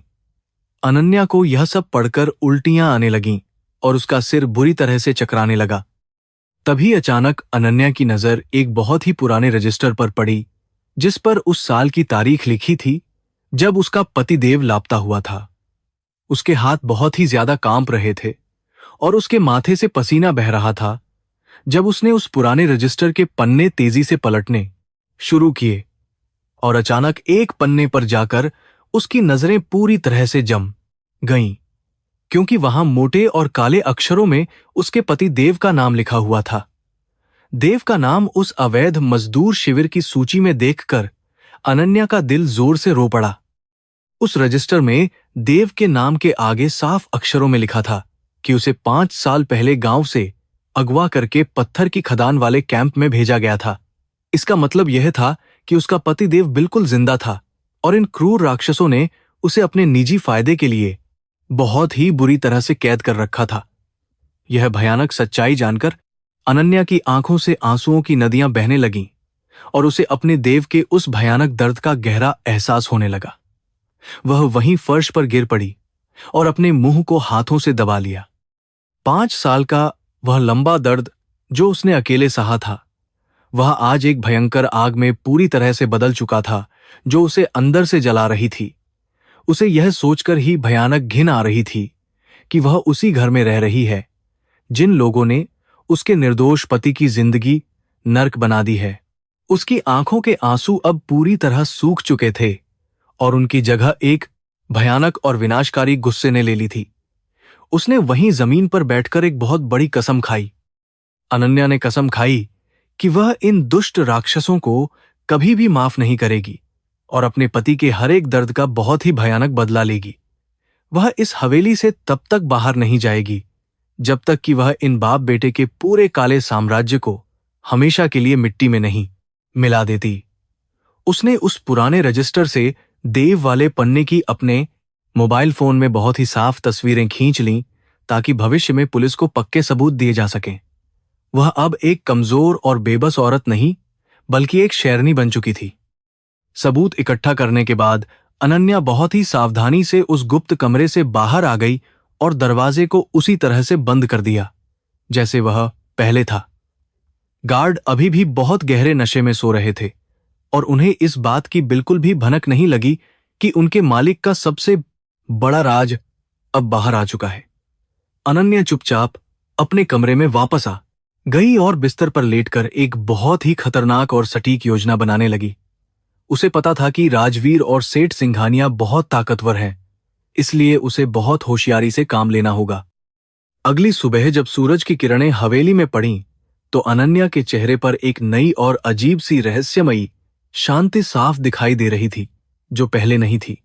अनन्या को यह सब पढ़कर उल्टियां आने लगीं और उसका सिर बुरी तरह से चकराने लगा। तभी अचानक अनन्या की नजर एक बहुत ही पुराने रजिस्टर पर पड़ी जिस पर उस साल की तारीख लिखी थी जब उसका पतिदेव लापता हुआ था। उसके हाथ बहुत ही ज्यादा कांप रहे थे और उसके माथे से पसीना बह रहा था जब उसने उस पुराने रजिस्टर के पन्ने तेजी से पलटने शुरू किए और अचानक एक पन्ने पर जाकर उसकी नजरें पूरी तरह से जम गईं क्योंकि वहां मोटे और काले अक्षरों में उसके पति देव का नाम लिखा हुआ था। देव का नाम उस अवैध मजदूर शिविर की सूची में देखकर अनन्या का दिल जोर से रो पड़ा। उस रजिस्टर में देव के नाम के आगे साफ अक्षरों में लिखा था कि उसे 5 साल पहले गांव से अगवा करके पत्थर की खदान वाले कैंप में भेजा गया था। इसका मतलब यह था कि उसका पति देव बिल्कुल जिंदा था और इन क्रूर राक्षसों ने उसे अपने निजी फायदे के लिए बहुत ही बुरी तरह से कैद कर रखा था। यह भयानक सच्चाई जानकर अनन्या की आंखों से आंसुओं की नदियां बहने लगीं और उसे अपने देव के उस भयानक दर्द का गहरा एहसास होने लगा। वह वहीं फर्श पर गिर पड़ी और अपने मुंह को हाथों से दबा लिया। 5 साल का वह लंबा दर्द जो उसने अकेले सहा था वह आज एक भयंकर आग में पूरी तरह से बदल चुका था जो उसे अंदर से जला रही थी। उसे यह सोचकर ही भयानक घिन आ रही थी कि वह उसी घर में रह रही है जिन लोगों ने उसके निर्दोष पति की जिंदगी नर्क बना दी है। उसकी आंखों के आंसू अब पूरी तरह सूख चुके थे और उनकी जगह एक भयानक और विनाशकारी गुस्से ने ले ली थी। उसने वहीं जमीन पर बैठकर एक बहुत बड़ी कसम खाई। अनन्या ने कसम खाई कि वह इन दुष्ट राक्षसों को कभी भी माफ नहीं करेगी और अपने पति के हर एक दर्द का बहुत ही भयानक बदला लेगी। वह इस हवेली से तब तक बाहर नहीं जाएगी जब तक कि वह इन बाप बेटे के पूरे काले साम्राज्य को हमेशा के लिए मिट्टी में नहीं मिला देती। उसने उस पुराने रजिस्टर से देव वाले पन्ने की अपने मोबाइल फोन में बहुत ही साफ तस्वीरें खींच लीं ताकि भविष्य में पुलिस को पक्के सबूत दिए जा सकें। वह अब एक कमजोर और बेबस औरत नहीं बल्कि एक शेरनी बन चुकी थी। सबूत इकट्ठा करने के बाद अनन्या बहुत ही सावधानी से उस गुप्त कमरे से बाहर आ गई और दरवाजे को उसी तरह से बंद कर दिया जैसे वह पहले था। गार्ड अभी भी बहुत गहरे नशे में सो रहे थे और उन्हें इस बात की बिल्कुल भी भनक नहीं लगी कि उनके मालिक का सबसे बड़ा राज अब बाहर आ चुका है। अनन्या चुपचाप अपने कमरे में वापस आ गई और बिस्तर पर लेटकर एक बहुत ही खतरनाक और सटीक योजना बनाने लगी। उसे पता था कि राजवीर और सेठ सिंघानिया बहुत ताकतवर हैं, इसलिए उसे बहुत होशियारी से काम लेना होगा। अगली सुबह जब सूरज की किरणें हवेली में पड़ीं, तो अनन्या के चेहरे पर एक नई और अजीब सी रहस्यमयी शांति साफ दिखाई दे रही थी जो पहले नहीं थी।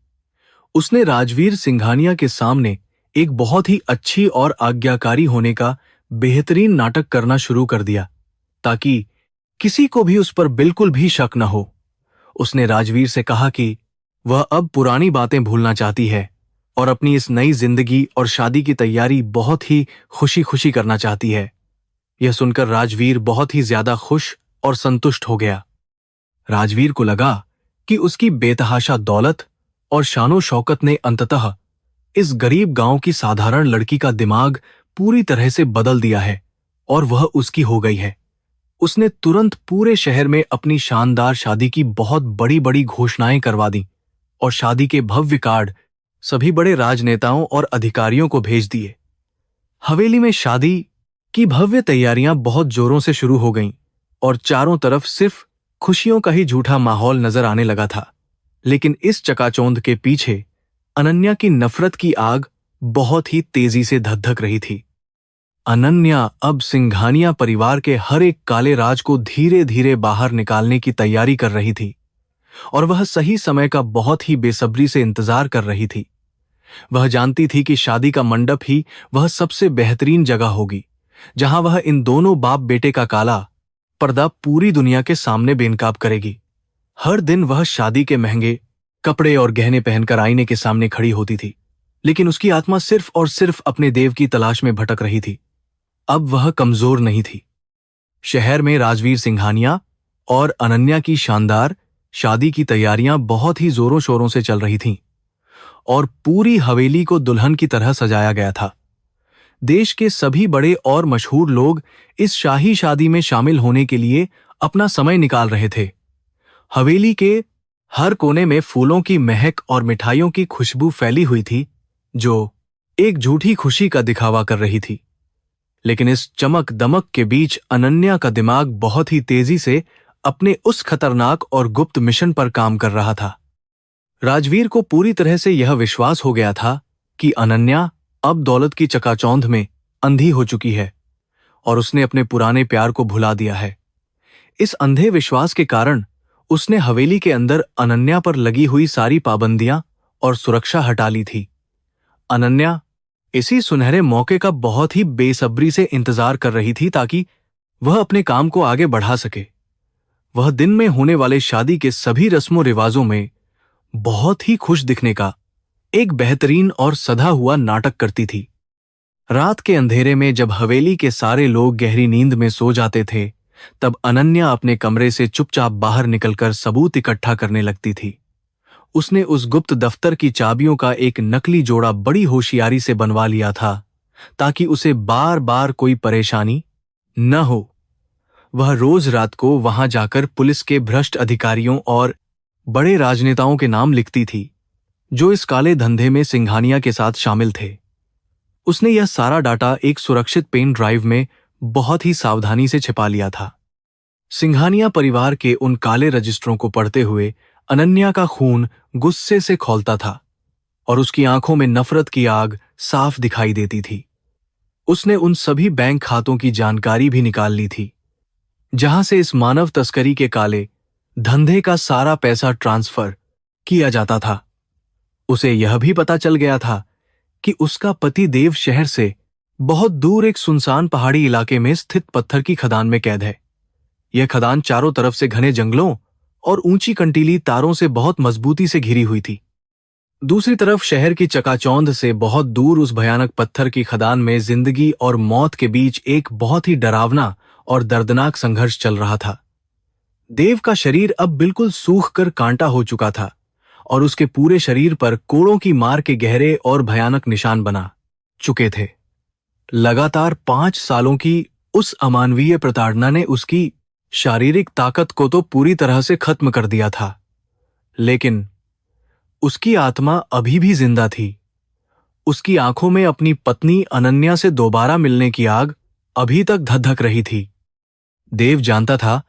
उसने राजवीर सिंघानिया के सामने एक बहुत ही अच्छी और आज्ञाकारी होने का बेहतरीन नाटक करना शुरू कर दिया ताकि किसी को भी उस पर बिल्कुल भी शक न हो। उसने राजवीर से कहा कि वह अब पुरानी बातें भूलना चाहती है और अपनी इस नई जिंदगी और शादी की तैयारी बहुत ही खुशी खुशी करना चाहती है। यह सुनकर राजवीर बहुत ही ज्यादा खुश और संतुष्ट हो गया। राजवीर को लगा कि उसकी बेतहाशा दौलत और शानो शौकत ने अंततः इस गरीब गांव की साधारण लड़की का दिमाग पूरी तरह से बदल दिया है और वह उसकी हो गई है। उसने तुरंत पूरे शहर में अपनी शानदार शादी की बहुत बड़ी बड़ी घोषणाएं करवा दी और शादी के भव्य कार्ड सभी बड़े राजनेताओं और अधिकारियों को भेज दिए। हवेली में शादी की भव्य तैयारियां बहुत जोरों से शुरू हो गईं और चारों तरफ सिर्फ खुशियों का ही झूठा माहौल नजर आने लगा था। लेकिन इस चकाचौंध के पीछे अनन्या की नफरत की आग बहुत ही तेजी से धधक रही थी। अनन्या अब सिंघानिया परिवार के हर एक काले राज को धीरे धीरे बाहर निकालने की तैयारी कर रही थी और वह सही समय का बहुत ही बेसब्री से इंतजार कर रही थी। वह जानती थी कि शादी का मंडप ही वह सबसे बेहतरीन जगह होगी जहां वह इन दोनों बाप बेटे का काला पर्दा पूरी दुनिया के सामने बेनकाब करेगी। हर दिन वह शादी के महंगे कपड़े और गहने पहनकर आईने के सामने खड़ी होती थी, लेकिन उसकी आत्मा सिर्फ और सिर्फ अपने देव की तलाश में भटक रही थी। अब वह कमजोर नहीं थी। शहर में राजवीर सिंघानिया और अनन्या की शानदार शादी की तैयारियां बहुत ही जोरों शोरों से चल रही थीं और पूरी हवेली को दुल्हन की तरह सजाया गया था। देश के सभी बड़े और मशहूर लोग इस शाही शादी में शामिल होने के लिए अपना समय निकाल रहे थे। हवेली के हर कोने में फूलों की महक और मिठाइयों की खुशबू फैली हुई थी, जो एक झूठी खुशी का दिखावा कर रही थी। लेकिन इस चमक दमक के बीच अनन्या का दिमाग बहुत ही तेजी से अपने उस खतरनाक और गुप्त मिशन पर काम कर रहा था। राजवीर को पूरी तरह से यह विश्वास हो गया था कि अनन्या अब दौलत की चकाचौंध में अंधी हो चुकी है और उसने अपने पुराने प्यार को भुला दिया है। इस अंधे विश्वास के कारण उसने हवेली के अंदर अनन्या पर लगी हुई सारी पाबंदियां और सुरक्षा हटा ली थी। अनन्या इसी सुनहरे मौके का बहुत ही बेसब्री से इंतजार कर रही थी ताकि वह अपने काम को आगे बढ़ा सके। वह दिन में होने वाले शादी के सभी रस्मों रिवाजों में बहुत ही खुश दिखने का एक बेहतरीन और सधा हुआ नाटक करती थी। रात के अंधेरे में जब हवेली के सारे लोग गहरी नींद में सो जाते थे, तब अनन्या अपने कमरे से चुपचाप बाहर निकलकर सबूत इकट्ठा करने लगती थी। उसने उस गुप्त दफ्तर की चाबियों का एक नकली जोड़ा बड़ी होशियारी से बनवा लिया था ताकि उसे बार बार कोई परेशानी न हो। वह रोज रात को वहां जाकर पुलिस के भ्रष्ट अधिकारियों और बड़े राजनेताओं के नाम लिखती थी जो इस काले धंधे में सिंघानिया के साथ शामिल थे। उसने यह सारा डाटा एक सुरक्षित पेन ड्राइव में बहुत ही सावधानी से छिपा लिया था। सिंघानिया परिवार के उन काले रजिस्टरों को पढ़ते हुए अनन्या का खून गुस्से से खौलता था और उसकी आंखों में नफरत की आग साफ दिखाई देती थी। उसने उन सभी बैंक खातों की जानकारी भी निकाल ली थी जहां से इस मानव तस्करी के काले धंधे का सारा पैसा ट्रांसफर किया जाता था। उसे यह भी पता चल गया था कि उसका पति देव शहर से बहुत दूर एक सुनसान पहाड़ी इलाके में स्थित पत्थर की खदान में कैद है। यह खदान चारों तरफ से घने जंगलों और ऊंची कंटीली तारों से बहुत मजबूती से घिरी हुई थी। दूसरी तरफ शहर की चकाचौंध से बहुत दूर उस भयानक पत्थर की खदान में जिंदगी और मौत के बीच एक बहुत ही डरावना और दर्दनाक संघर्ष चल रहा था। देव का शरीर अब बिल्कुल सूख कर कांटा हो चुका था और उसके पूरे शरीर पर कोड़ों की मार के गहरे और भयानक निशान बना चुके थे। लगातार 5 सालों की उस अमानवीय प्रताड़ना ने उसकी शारीरिक ताकत को तो पूरी तरह से खत्म कर दिया था, लेकिन उसकी आत्मा अभी भी जिंदा थी। उसकी आंखों में अपनी पत्नी अनन्या से दोबारा मिलने की आग अभी तक धधक रही थी। देव जानता था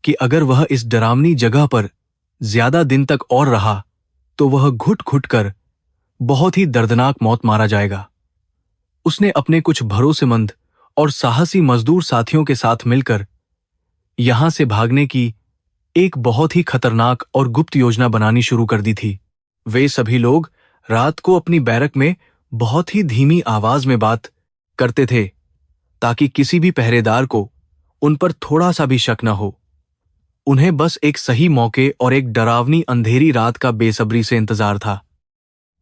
कि अगर वह इस डरावनी जगह पर ज्यादा दिन तक और रहा तो वह घुट घुट कर बहुत ही दर्दनाक मौत मारा जाएगा। उसने अपने कुछ भरोसेमंद और साहसी मजदूर साथियों के साथ मिलकर यहां से भागने की एक बहुत ही खतरनाक और गुप्त योजना बनानी शुरू कर दी थी। वे सभी लोग रात को अपनी बैरक में बहुत ही धीमी आवाज में बात करते थे ताकि किसी भी पहरेदार को उन पर थोड़ा सा भी शक न हो। उन्हें बस एक सही मौके और एक डरावनी अंधेरी रात का बेसब्री से इंतजार था।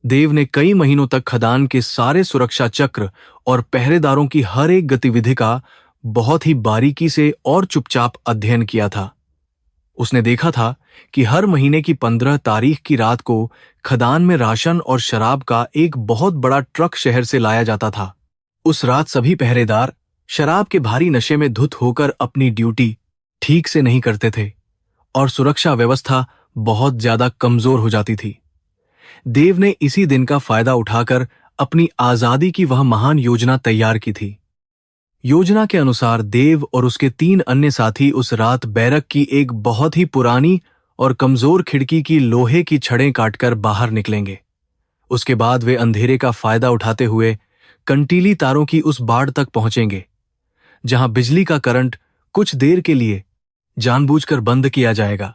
देव ने कई महीनों तक खदान के सारे सुरक्षा चक्र और पहरेदारों की हर एक गतिविधि का बहुत ही बारीकी से और चुपचाप अध्ययन किया था। उसने देखा था कि हर महीने की 15 तारीख की रात को खदान में राशन और शराब का एक बहुत बड़ा ट्रक शहर से लाया जाता था। उस रात सभी पहरेदार शराब के भारी नशे में धुत होकर अपनी ड्यूटी ठीक से नहीं करते थे और सुरक्षा व्यवस्था बहुत ज्यादा कमजोर हो जाती थी। देव ने इसी दिन का फायदा उठाकर अपनी आजादी की वह महान योजना तैयार की थी। योजना के अनुसार देव और उसके 3 अन्य साथी उस रात बैरक की एक बहुत ही पुरानी और कमजोर खिड़की की लोहे की छड़ें काटकर बाहर निकलेंगे। उसके बाद वे अंधेरे का फायदा उठाते हुए कंटीली तारों की उस बाड़ तक पहुंचेंगे जहां बिजली का करंट कुछ देर के लिए जानबूझकर बंद किया जाएगा।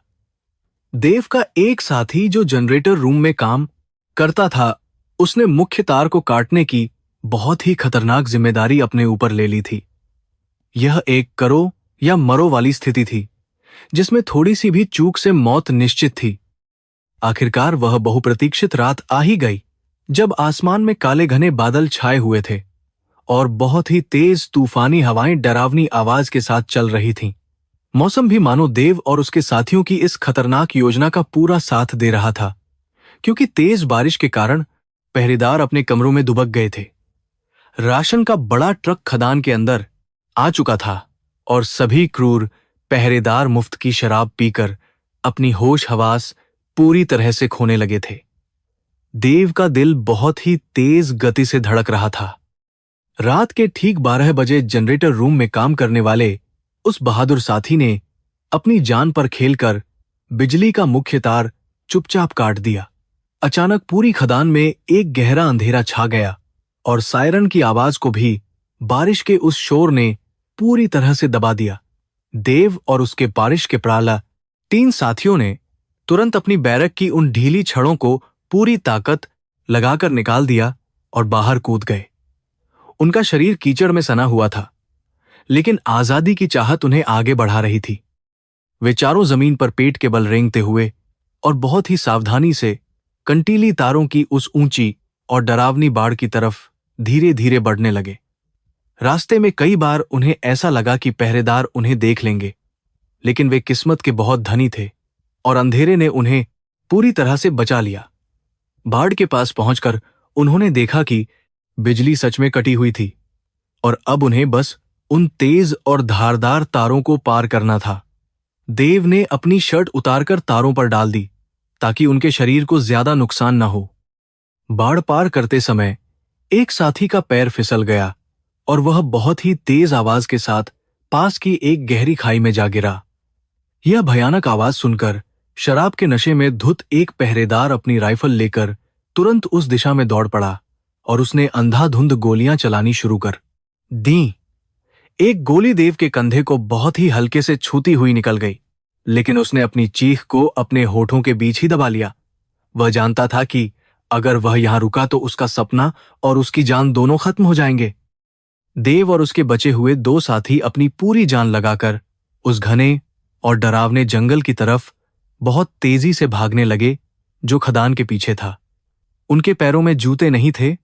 देव का एक साथी जो जनरेटर रूम में काम करता था, उसने मुख्य तार को काटने की बहुत ही खतरनाक जिम्मेदारी अपने ऊपर ले ली थी। यह एक करो या मरो वाली स्थिति थी जिसमें थोड़ी सी भी चूक से मौत निश्चित थी। आखिरकार वह बहुप्रतीक्षित रात आ ही गई जब आसमान में काले घने बादल छाए हुए थे और बहुत ही तेज तूफानी हवाएं डरावनी आवाज के साथ चल रही थीं। मौसम भी मानो देव और उसके साथियों की इस खतरनाक योजना का पूरा साथ दे रहा था, क्योंकि तेज बारिश के कारण पहरेदार अपने कमरों में दुबक गए थे। राशन का बड़ा ट्रक खदान के अंदर आ चुका था और सभी क्रूर पहरेदार मुफ्त की शराब पीकर अपनी होश हवास पूरी तरह से खोने लगे थे। देव का दिल बहुत ही तेज गति से धड़क रहा था। रात के ठीक 12 बजे जनरेटर रूम में काम करने वाले उस बहादुर साथी ने अपनी जान पर खेलकर बिजली का मुख्य तार चुपचाप काट दिया। अचानक पूरी खदान में एक गहरा अंधेरा छा गया और सायरन की आवाज को भी बारिश के उस शोर ने पूरी तरह से दबा दिया। देव और उसके बारिश के प्राला 3 साथियों ने तुरंत अपनी बैरक की उन ढीली छड़ों को पूरी ताकत लगाकर निकाल दिया और बाहर कूद गए। उनका शरीर कीचड़ में सना हुआ था, लेकिन आजादी की चाहत उन्हें आगे बढ़ा रही थी। वे चारों जमीन पर पेट के बल रेंगते हुए और बहुत ही सावधानी से कंटीली तारों की उस ऊंची और डरावनी बाड़ की तरफ धीरे धीरे बढ़ने लगे। रास्ते में कई बार उन्हें ऐसा लगा कि पहरेदार उन्हें देख लेंगे, लेकिन वे किस्मत के बहुत धनी थे और अंधेरे ने उन्हें पूरी तरह से बचा लिया। बाड़ के पास पहुंचकर उन्होंने देखा कि बिजली सच में कटी हुई थी और अब उन्हें बस उन तेज और धारदार तारों को पार करना था। देव ने अपनी शर्ट उतारकर तारों पर डाल दी ताकि उनके शरीर को ज्यादा नुकसान न हो। बाड़ पार करते समय एक साथी का पैर फिसल गया और वह बहुत ही तेज आवाज के साथ पास की एक गहरी खाई में जा गिरा। यह भयानक आवाज सुनकर शराब के नशे में धुत एक पहरेदार अपनी राइफल लेकर तुरंत उस दिशा में दौड़ पड़ा और उसने अंधाधुंध गोलियां चलानी शुरू कर दी। एक गोली देव के कंधे को बहुत ही हल्के से छूती हुई निकल गई, लेकिन उसने अपनी चीख को अपने होठों के बीच ही दबा लिया। वह जानता था कि अगर वह यहां रुका तो उसका सपना और उसकी जान दोनों खत्म हो जाएंगे। देव और उसके बचे हुए 2 साथी अपनी पूरी जान लगाकर उस घने और डरावने जंगल की तरफ बहुत तेजी से भागने लगे जो खदान के पीछे था। उनके पैरों में जूते नहीं थे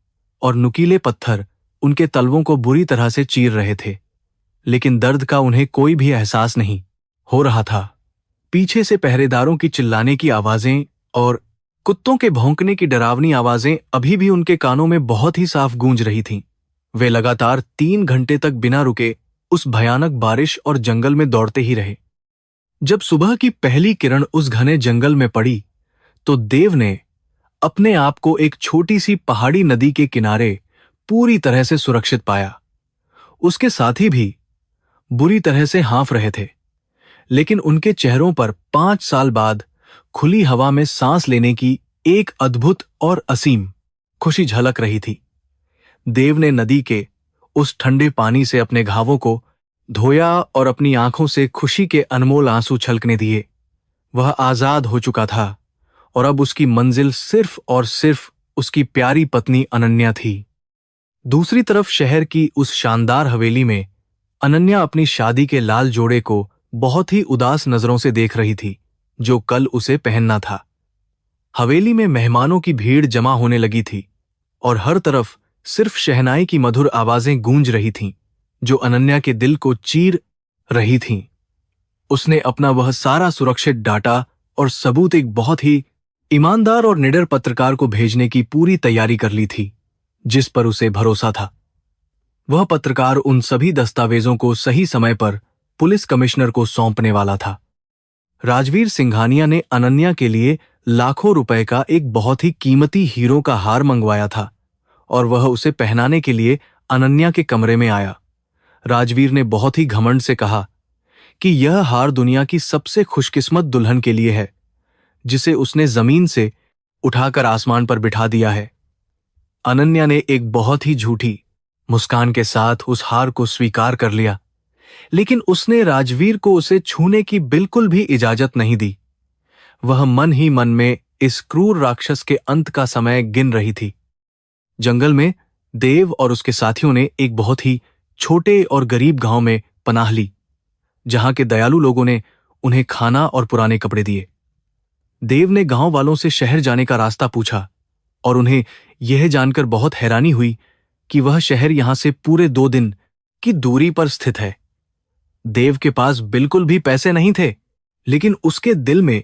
और नुकीले पत्थर उनके तलवों को बुरी तरह से चीर रहे थे, लेकिन दर्द का उन्हें कोई भी एहसास नहीं हो रहा था। पीछे से पहरेदारों की चिल्लाने की आवाजें और कुत्तों के भौंकने की डरावनी आवाजें अभी भी उनके कानों में बहुत ही साफ गूंज रही थीं। वे लगातार 3 घंटे तक बिना रुके उस भयानक बारिश और जंगल में दौड़ते ही रहे। जब सुबह की पहली किरण उस घने जंगल में पड़ी तो देव ने अपने आप को एक छोटी सी पहाड़ी नदी के किनारे पूरी तरह से सुरक्षित पाया। उसके साथी भी बुरी तरह से हाँफ रहे थे, लेकिन उनके चेहरों पर 5 साल बाद खुली हवा में सांस लेने की एक अद्भुत और असीम खुशी झलक रही थी। देव ने नदी के उस ठंडे पानी से अपने घावों को धोया और अपनी आंखों से खुशी के अनमोल आंसू छलकने दिए। वह आजाद हो चुका था और अब उसकी मंजिल सिर्फ और सिर्फ उसकी प्यारी पत्नी अनन्या थी। दूसरी तरफ शहर की उस शानदार हवेली में अनन्या अपनी शादी के लाल जोड़े को बहुत ही उदास नजरों से देख रही थी जो कल उसे पहनना था। हवेली में मेहमानों की भीड़ जमा होने लगी थी और हर तरफ सिर्फ शहनाई की मधुर आवाजें गूंज रही थीं जो अनन्या के दिल को चीर रही थीं। उसने अपना वह सारा सुरक्षित डाटा और सबूत एक बहुत ही ईमानदार और निडर पत्रकार को भेजने की पूरी तैयारी कर ली थी जिस पर उसे भरोसा था। वह पत्रकार उन सभी दस्तावेजों को सही समय पर पुलिस कमिश्नर को सौंपने वाला था। राजवीर सिंघानिया ने अनन्या के लिए लाखों रुपए का एक बहुत ही कीमती हीरो का हार मंगवाया था और वह उसे पहनाने के लिए अनन्या के कमरे में आया। राजवीर ने बहुत ही घमंड से कहा कि यह हार दुनिया की सबसे खुशकिस्मत दुल्हन के लिए है, जिसे उसने जमीन से उठाकर आसमान पर बिठा दिया है। अनन्या ने एक बहुत ही झूठी मुस्कान के साथ उस हार को स्वीकार कर लिया, लेकिन उसने राजवीर को उसे छूने की बिल्कुल भी इजाजत नहीं दी। वह मन ही मन में इस क्रूर राक्षस के अंत का समय गिन रही थी। जंगल में देव और उसके साथियों ने एक बहुत ही छोटे और गरीब गांव में पनाह ली, जहां के दयालु लोगों ने उन्हें खाना और पुराने कपड़े दिए। देव ने गांव वालों से शहर जाने का रास्ता पूछा और उन्हें यह जानकर बहुत हैरानी हुई कि वह शहर यहां से पूरे 2 दिन की दूरी पर स्थित है। देव के पास बिल्कुल भी पैसे नहीं थे, लेकिन उसके दिल में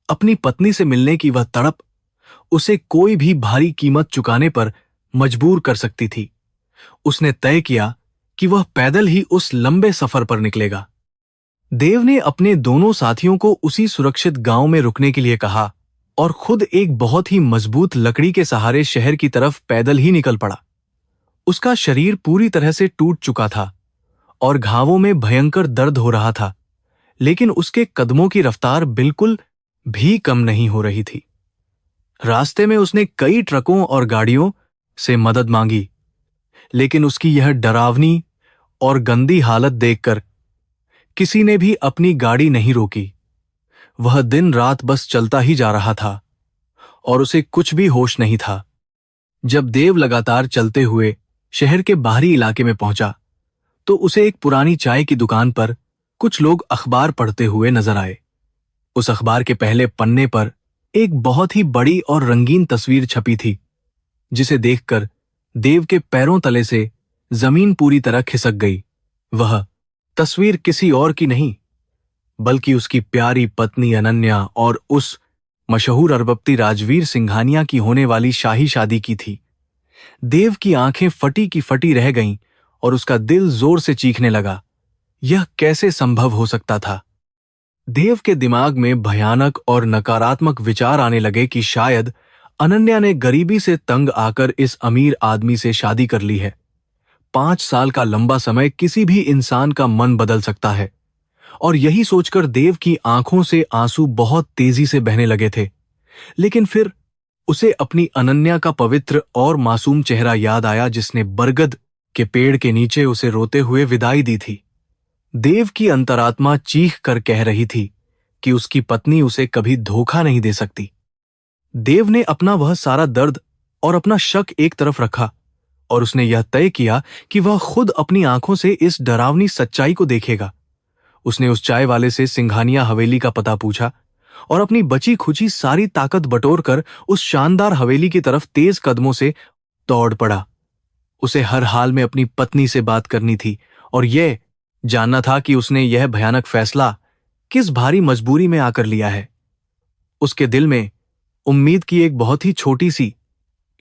अपनी पत्नी से मिलने की वह तड़प उसे कोई भी भारी कीमत चुकाने पर मजबूर कर सकती थी। उसने तय किया कि वह पैदल ही उस लंबे सफर पर निकलेगा। देव ने अपने दोनों साथियों को उसी सुरक्षित गांव में रुकने के लिए कहा और खुद एक बहुत ही मजबूत लकड़ी के सहारे शहर की तरफ पैदल ही निकल पड़ा। उसका शरीर पूरी तरह से टूट चुका था और घावों में भयंकर दर्द हो रहा था, लेकिन उसके कदमों की रफ्तार बिल्कुल भी कम नहीं हो रही थी। रास्ते में उसने कई ट्रकों और गाड़ियों से मदद मांगी, लेकिन उसकी यह डरावनी और गंदी हालत देखकर किसी ने भी अपनी गाड़ी नहीं रोकी। वह दिन रात बस चलता ही जा रहा था और उसे कुछ भी होश नहीं था। जब देव लगातार चलते हुए शहर के बाहरी इलाके में पहुंचा, तो उसे एक पुरानी चाय की दुकान पर कुछ लोग अखबार पढ़ते हुए नजर आए। उस अखबार के पहले पन्ने पर एक बहुत ही बड़ी और रंगीन तस्वीर छपी थी, जिसे देखकर देव के पैरों तले से जमीन पूरी तरह खिसक गई। वह तस्वीर किसी और की नहीं, बल्कि उसकी प्यारी पत्नी अनन्या और उस मशहूर अरबपति राजवीर सिंघानिया की होने वाली शाही शादी की थी। देव की आंखें फटी की फटी रह गईं और उसका दिल जोर से चीखने लगा। यह कैसे संभव हो सकता था? देव के दिमाग में भयानक और नकारात्मक विचार आने लगे कि शायद अनन्या ने गरीबी से तंग आकर इस अमीर आदमी से शादी कर ली है। 5 साल का लंबा समय किसी भी इंसान का मन बदल सकता है, और यही सोचकर देव की आंखों से आंसू बहुत तेजी से बहने लगे थे। लेकिन फिर उसे अपनी अनन्या का पवित्र और मासूम चेहरा याद आया, जिसने बरगद के पेड़ के नीचे उसे रोते हुए विदाई दी थी। देव की अंतरात्मा चीख कर कह रही थी कि उसकी पत्नी उसे कभी धोखा नहीं दे सकती। देव ने अपना वह सारा दर्द और अपना शक एक तरफ रखा और उसने यह तय किया कि वह खुद अपनी आंखों से इस डरावनी सच्चाई को देखेगा। उसने उस चाय वाले से सिंघानिया हवेली का पता पूछा और अपनी बची खुची सारी ताकत बटोरकर उस शानदार हवेली की तरफ तेज कदमों से दौड़ पड़ा। उसे हर हाल में अपनी पत्नी से बात करनी थी और यह जानना था कि उसने यह भयानक फैसला किस भारी मजबूरी में आकर लिया है। उसके दिल में उम्मीद की एक बहुत ही छोटी सी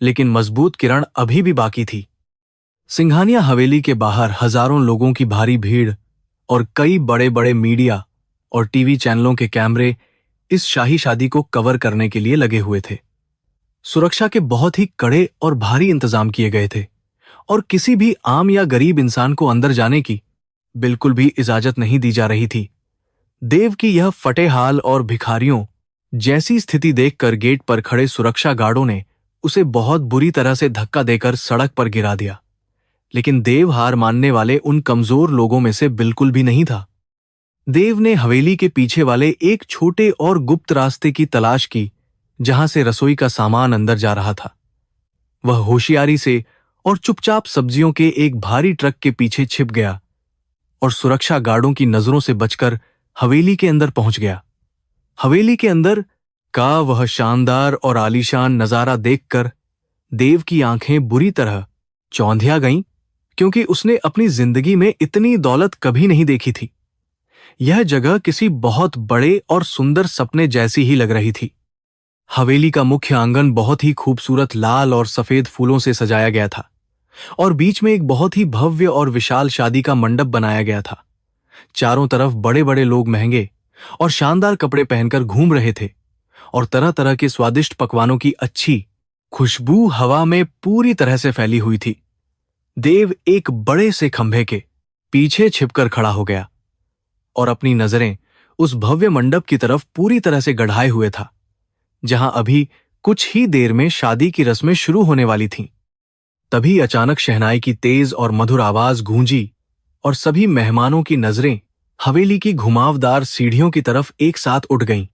लेकिन मजबूत किरण अभी भी बाकी थी। सिंघानिया हवेली के बाहर हजारों लोगों की भारी भीड़ और कई बड़े बड़े मीडिया और टीवी चैनलों के कैमरे इस शाही शादी को कवर करने के लिए लगे हुए थे। सुरक्षा के बहुत ही कड़े और भारी इंतजाम किए गए थे और किसी भी आम या गरीब इंसान को अंदर जाने की बिल्कुल भी इजाजत नहीं दी जा रही थी। देव की यह फटे हाल और भिखारियों जैसी स्थिति देखकर गेट पर खड़े सुरक्षा गार्डों ने उसे बहुत बुरी तरह से धक्का देकर सड़क पर गिरा दिया, लेकिन देव हार मानने वाले उन कमजोर लोगों में से बिल्कुल भी नहीं था। देव ने हवेली के पीछे वाले एक छोटे और गुप्त रास्ते की तलाश की, जहां से रसोई का सामान अंदर जा रहा था। वह होशियारी से और चुपचाप सब्जियों के एक भारी ट्रक के पीछे छिप गया और सुरक्षा गार्डों की नजरों से बचकर हवेली के अंदर पहुंच गया। हवेली के अंदर का वह शानदार और आलीशान नजारा देखकर देव की आंखें बुरी तरह चौंधिया गईं, क्योंकि उसने अपनी जिंदगी में इतनी दौलत कभी नहीं देखी थी। यह जगह किसी बहुत बड़े और सुंदर सपने जैसी ही लग रही थी। हवेली का मुख्य आंगन बहुत ही खूबसूरत लाल और सफेद फूलों से सजाया गया था और बीच में एक बहुत ही भव्य और विशाल शादी का मंडप बनाया गया था। चारों तरफ बड़े बड़े लोग महंगे और शानदार कपड़े पहनकर घूम रहे थे और तरह तरह के स्वादिष्ट पकवानों की अच्छी खुशबू हवा में पूरी तरह से फैली हुई थी। देव एक बड़े से खंभे के पीछे छिपकर खड़ा हो गया और अपनी नजरें उस भव्य मंडप की तरफ पूरी तरह से गढ़ाए हुए था, जहां अभी कुछ ही देर में शादी की रस्में शुरू होने वाली थीं। तभी अचानक शहनाई की तेज और मधुर आवाज गूंजी और सभी मेहमानों की नजरें हवेली की घुमावदार सीढ़ियों की तरफ एक साथ उठ गईं।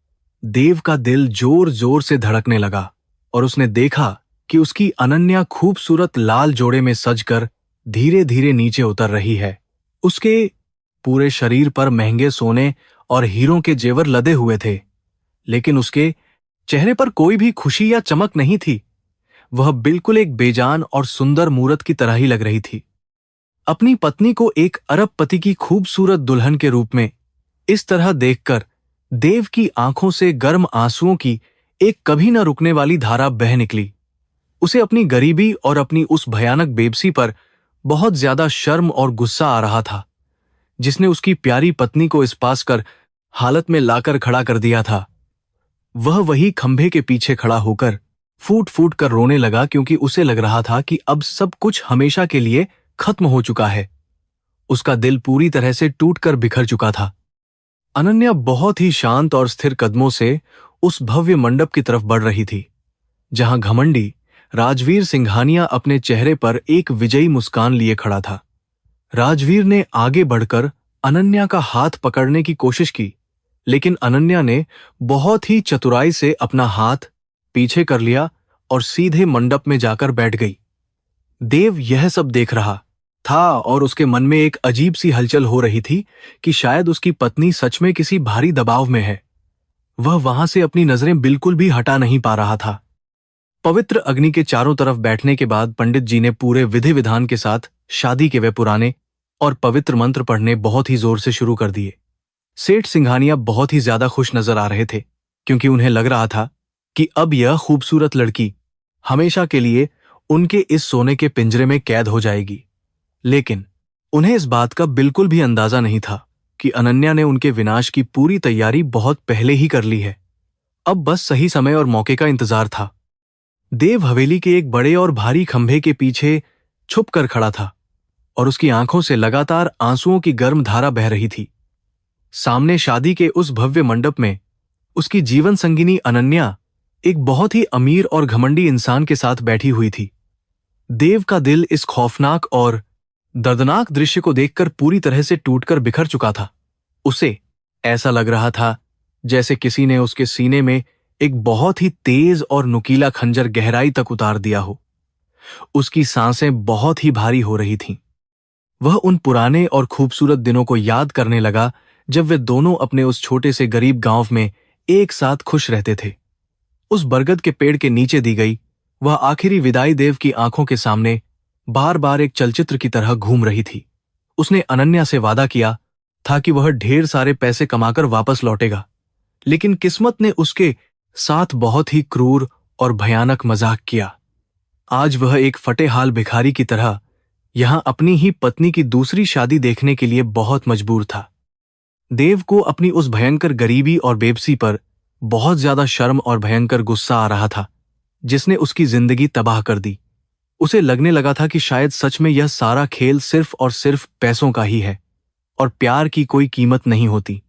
देव का दिल जोर जोर से धड़कने लगा और उसने देखा कि उसकी अनन्या खूबसूरत लाल जोड़े में सजकर धीरे धीरे नीचे उतर रही है। उसके पूरे शरीर पर महंगे सोने और हीरों के जेवर लदे हुए थे, लेकिन उसके चेहरे पर कोई भी खुशी या चमक नहीं थी। वह बिल्कुल एक बेजान और सुंदर मूरत की तरह ही लग रही थी। अपनी पत्नी को एक अरबपति की खूबसूरत दुल्हन के रूप में इस तरह देखकर देव की आंखों से गर्म आंसुओं की एक कभी न रुकने वाली धारा बह निकली। उसे अपनी गरीबी और अपनी उस भयानक बेबसी पर बहुत ज्यादा शर्म और गुस्सा आ रहा था, जिसने उसकी प्यारी पत्नी को इस पास कर हालत में लाकर खड़ा कर दिया था। वह वही खंभे के पीछे खड़ा होकर फूट फूट कर रोने लगा, क्योंकि उसे लग रहा था कि अब सब कुछ हमेशा के लिए खत्म हो चुका है। उसका दिल पूरी तरह से टूटकर बिखर चुका था। अनन्या बहुत ही शांत और स्थिर कदमों से उस भव्य मंडप की तरफ बढ़ रही थी, जहां घमंडी राजवीर सिंघानिया अपने चेहरे पर एक विजयी मुस्कान लिए खड़ा था। राजवीर ने आगे बढ़कर अनन्या का हाथ पकड़ने की कोशिश की, लेकिन अनन्या ने बहुत ही चतुराई से अपना हाथ पीछे कर लिया और सीधे मंडप में जाकर बैठ गई। देव यह सब देख रहा था और उसके मन में एक अजीब सी हलचल हो रही थी कि शायद उसकी पत्नी सच में किसी भारी दबाव में है। वह वहां से अपनी नजरें बिल्कुल भी हटा नहीं पा रहा था। पवित्र अग्नि के चारों तरफ बैठने के बाद पंडित जी ने पूरे विधि विधान के साथ शादी के वे पुराने और पवित्र मंत्र पढ़ने बहुत ही जोर से शुरू कर दिए। सेठ सिंघानिया बहुत ही ज्यादा खुश नजर आ रहे थे, क्योंकि उन्हें लग रहा था कि अब यह खूबसूरत लड़की हमेशा के लिए उनके इस सोने के पिंजरे में कैद हो जाएगी। लेकिन उन्हें इस बात का बिल्कुल भी अंदाजा नहीं था कि अनन्या ने उनके विनाश की पूरी तैयारी बहुत पहले ही कर ली है। अब बस सही समय और मौके का इंतजार था। देव हवेली के एक बड़े और भारी खंभे के पीछे छुप कर खड़ा था और उसकी आंखों से लगातार आंसुओं की गर्म धारा बह रही थी। सामने शादी के उस भव्य मंडप में उसकी जीवन संगिनी अनन्या एक बहुत ही अमीर और घमंडी इंसान के साथ बैठी हुई थी। देव का दिल इस खौफनाक और दर्दनाक दृश्य को देखकर पूरी तरह से टूटकर बिखर चुका था। उसे ऐसा लग रहा था जैसे किसी ने उसके सीने में एक बहुत ही तेज और नुकीला खंजर गहराई तक उतार दिया हो। उसकी सांसें बहुत ही भारी हो रही थीं। वह उन पुराने और खूबसूरत दिनों को याद करने लगा जब वे दोनों अपने उस छोटे से गरीब गांव में एक साथ खुश रहते थे। उस बरगद के पेड़ के नीचे दी गई वह आखिरी विदाई देव की आंखों के सामने बार बार एक चलचित्र की तरह घूम रही थी। उसने अनन्या से वादा किया था कि वह ढेर सारे पैसे कमाकर वापस लौटेगा, लेकिन किस्मत ने उसके साथ बहुत ही क्रूर और भयानक मजाक किया। आज वह एक फटेहाल भिखारी की तरह यहां अपनी ही पत्नी की दूसरी शादी देखने के लिए बहुत मजबूर था। देव को अपनी उस भयंकर गरीबी और बेबसी पर बहुत ज्यादा शर्म और भयंकर गुस्सा आ रहा था, जिसने उसकी जिंदगी तबाह कर दी। उसे लगने लगा था कि शायद सच में यह सारा खेल सिर्फ और सिर्फ पैसों का ही है और प्यार की कोई कीमत नहीं होती।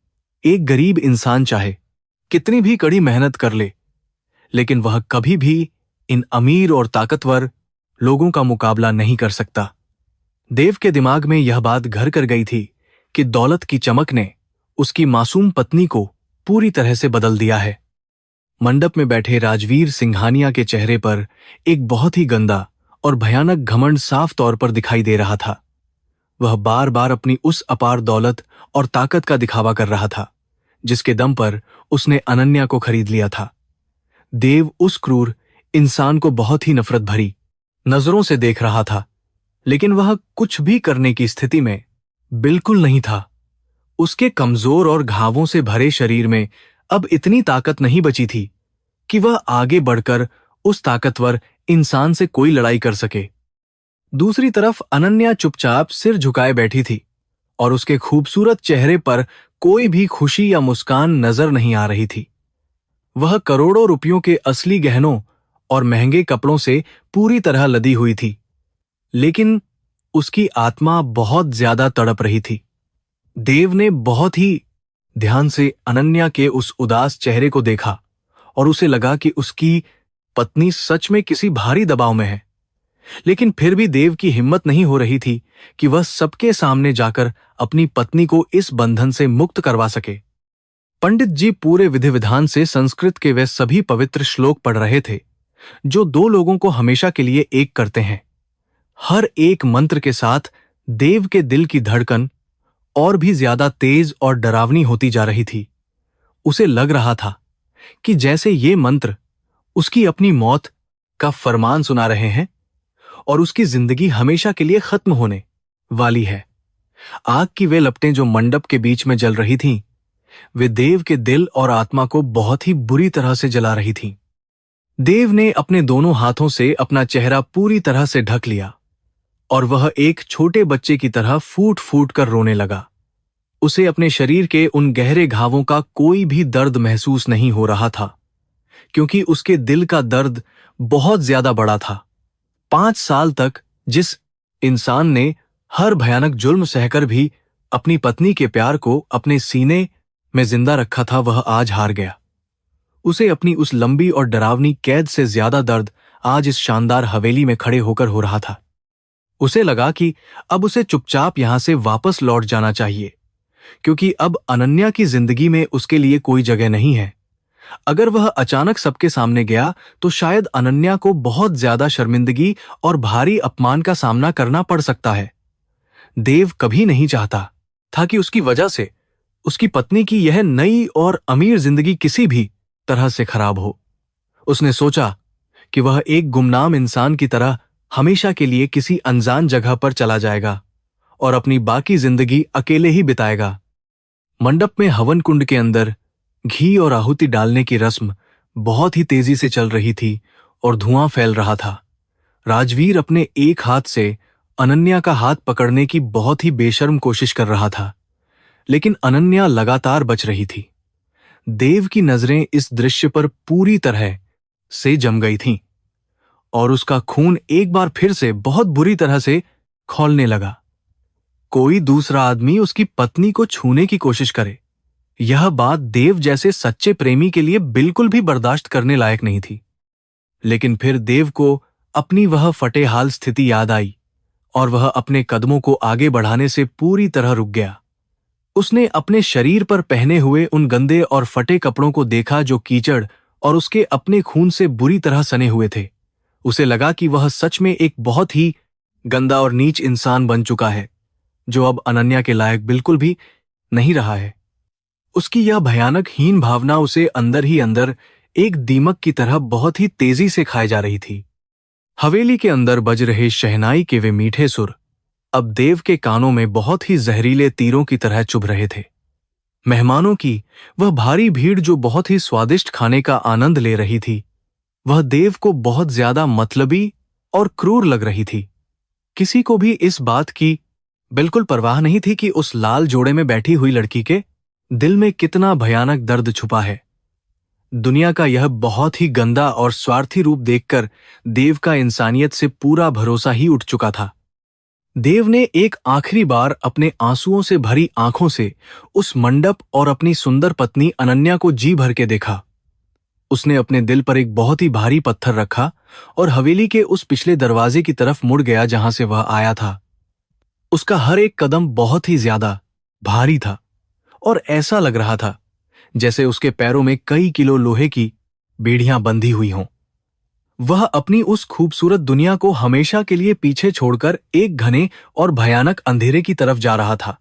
एक गरीब इंसान चाहे कितनी भी कड़ी मेहनत कर ले, लेकिन वह कभी भी इन अमीर और ताकतवर लोगों का मुकाबला नहीं कर सकता। देव के दिमाग में यह बात घर कर गई थी कि दौलत की चमक ने उसकी मासूम पत्नी को पूरी तरह से बदल दिया है। मंडप में बैठे राजवीर सिंघानिया के चेहरे पर एक बहुत ही गंदा और भयानक घमंड साफ तौर पर दिखाई दे रहा था। वह बार बार अपनी उस अपार दौलत और ताकत का दिखावा कर रहा था, जिसके दम पर उसने अनन्या को खरीद लिया था। देव उस क्रूर इंसान को बहुत ही नफरत भरी नजरों से देख रहा था, लेकिन वह कुछ भी करने की स्थिति में बिल्कुल नहीं था। उसके कमजोर और घावों से भरे शरीर में अब इतनी ताकत नहीं बची थी कि वह आगे बढ़कर उस ताकतवर इंसान से कोई लड़ाई कर सके। दूसरी तरफ अनन्या चुपचाप सिर झुकाए बैठी थी और उसके खूबसूरत चेहरे पर कोई भी खुशी या मुस्कान नजर नहीं आ रही थी। वह करोड़ों रुपयों के असली गहनों और महंगे कपड़ों से पूरी तरह लदी हुई थी, लेकिन उसकी आत्मा बहुत ज्यादा तड़प रही थी। देव ने बहुत ही ध्यान से अनन्या के उस उदास चेहरे को देखा और उसे लगा कि उसकी पत्नी सच में किसी भारी दबाव में है। लेकिन फिर भी देव की हिम्मत नहीं हो रही थी कि वह सबके सामने जाकर अपनी पत्नी को इस बंधन से मुक्त करवा सके। पंडित जी पूरे विधि विधान से संस्कृत के वे सभी पवित्र श्लोक पढ़ रहे थे जो दो लोगों को हमेशा के लिए एक करते हैं। हर एक मंत्र के साथ देव के दिल की धड़कन और भी ज्यादा तेज और डरावनी होती जा रही थी। उसे लग रहा था कि जैसे ये मंत्र उसकी अपनी मौत का फरमान सुना रहे हैं और उसकी जिंदगी हमेशा के लिए खत्म होने वाली है। आग की वे लपटें जो मंडप के बीच में जल रही थीं, वे देव के दिल और आत्मा को बहुत ही बुरी तरह से जला रही थीं। देव ने अपने दोनों हाथों से अपना चेहरा पूरी तरह से ढक लिया और वह एक छोटे बच्चे की तरह फूट फूट कर रोने लगा। उसे अपने शरीर के उन गहरे घावों का कोई भी दर्द महसूस नहीं हो रहा था, क्योंकि उसके दिल का दर्द बहुत ज्यादा बड़ा था। 5 साल तक जिस इंसान ने हर भयानक जुल्म सहकर भी अपनी पत्नी के प्यार को अपने सीने में जिंदा रखा था, वह आज हार गया। उसे अपनी उस लंबी और डरावनी कैद से ज्यादा दर्द आज इस शानदार हवेली में खड़े होकर हो रहा था। उसे लगा कि अब उसे चुपचाप यहां से वापस लौट जाना चाहिए, क्योंकि अब अनन्या की जिंदगी में उसके लिए कोई जगह नहीं है। अगर वह अचानक सबके सामने गया तो शायद अनन्या को बहुत ज्यादा शर्मिंदगी और भारी अपमान का सामना करना पड़ सकता है। देव कभी नहीं चाहता था कि उसकी वजह से उसकी पत्नी की यह नई और अमीर जिंदगी किसी भी तरह से खराब हो। उसने सोचा कि वह एक गुमनाम इंसान की तरह हमेशा के लिए किसी अनजान जगह पर चला जाएगा और अपनी बाकी जिंदगी अकेले ही बिताएगा। मंडप में हवन कुंड के अंदर घी और आहुति डालने की रस्म बहुत ही तेजी से चल रही थी और धुआं फैल रहा था। राजवीर अपने एक हाथ से अनन्या का हाथ पकड़ने की बहुत ही बेशर्म कोशिश कर रहा था, लेकिन अनन्या लगातार बच रही थी। देव की नजरें इस दृश्य पर पूरी तरह से जम गई थीं और उसका खून एक बार फिर से बहुत बुरी तरह से खौलने लगा। कोई दूसरा आदमी उसकी पत्नी को छूने की कोशिश करे, यह बात देव जैसे सच्चे प्रेमी के लिए बिल्कुल भी बर्दाश्त करने लायक नहीं थी। लेकिन फिर देव को अपनी वह फटेहाल स्थिति याद आई और वह अपने कदमों को आगे बढ़ाने से पूरी तरह रुक गया। उसने अपने शरीर पर पहने हुए उन गंदे और फटे कपड़ों को देखा जो कीचड़ और उसके अपने खून से बुरी तरह सने हुए थे। उसे लगा कि वह सच में एक बहुत ही गंदा और नीच इंसान बन चुका है, जो अब अनन्या के लायक बिल्कुल भी नहीं रहा है। उसकी यह भयानक हीन भावना उसे अंदर ही अंदर एक दीमक की तरह बहुत ही तेजी से खाए जा रही थी। हवेली के अंदर बज रहे शहनाई के वे मीठे सुर अब देव के कानों में बहुत ही जहरीले तीरों की तरह चुभ रहे थे। मेहमानों की वह भारी भीड़ जो बहुत ही स्वादिष्ट खाने का आनंद ले रही थी, वह देव को बहुत ज्यादा मतलबी और क्रूर लग रही थी। किसी को भी इस बात की बिल्कुल परवाह नहीं थी कि उस लाल जोड़े में बैठी हुई लड़की के दिल में कितना भयानक दर्द छुपा है। दुनिया का यह बहुत ही गंदा और स्वार्थी रूप देखकर देव का इंसानियत से पूरा भरोसा ही उठ चुका था। देव ने एक आखिरी बार अपने आंसुओं से भरी आंखों से उस मंडप और अपनी सुंदर पत्नी अनन्या को जी भर के देखा। उसने अपने दिल पर एक बहुत ही भारी पत्थर रखा और हवेली के उस पिछले दरवाजे की तरफ मुड़ गया जहां से वह आया था। उसका हर एक कदम बहुत ही ज्यादा भारी था और ऐसा लग रहा था जैसे उसके पैरों में कई किलो लोहे की बेड़ियां बंधी हुई हों। वह अपनी उस खूबसूरत दुनिया को हमेशा के लिए पीछे छोड़कर एक घने और भयानक अंधेरे की तरफ जा रहा था।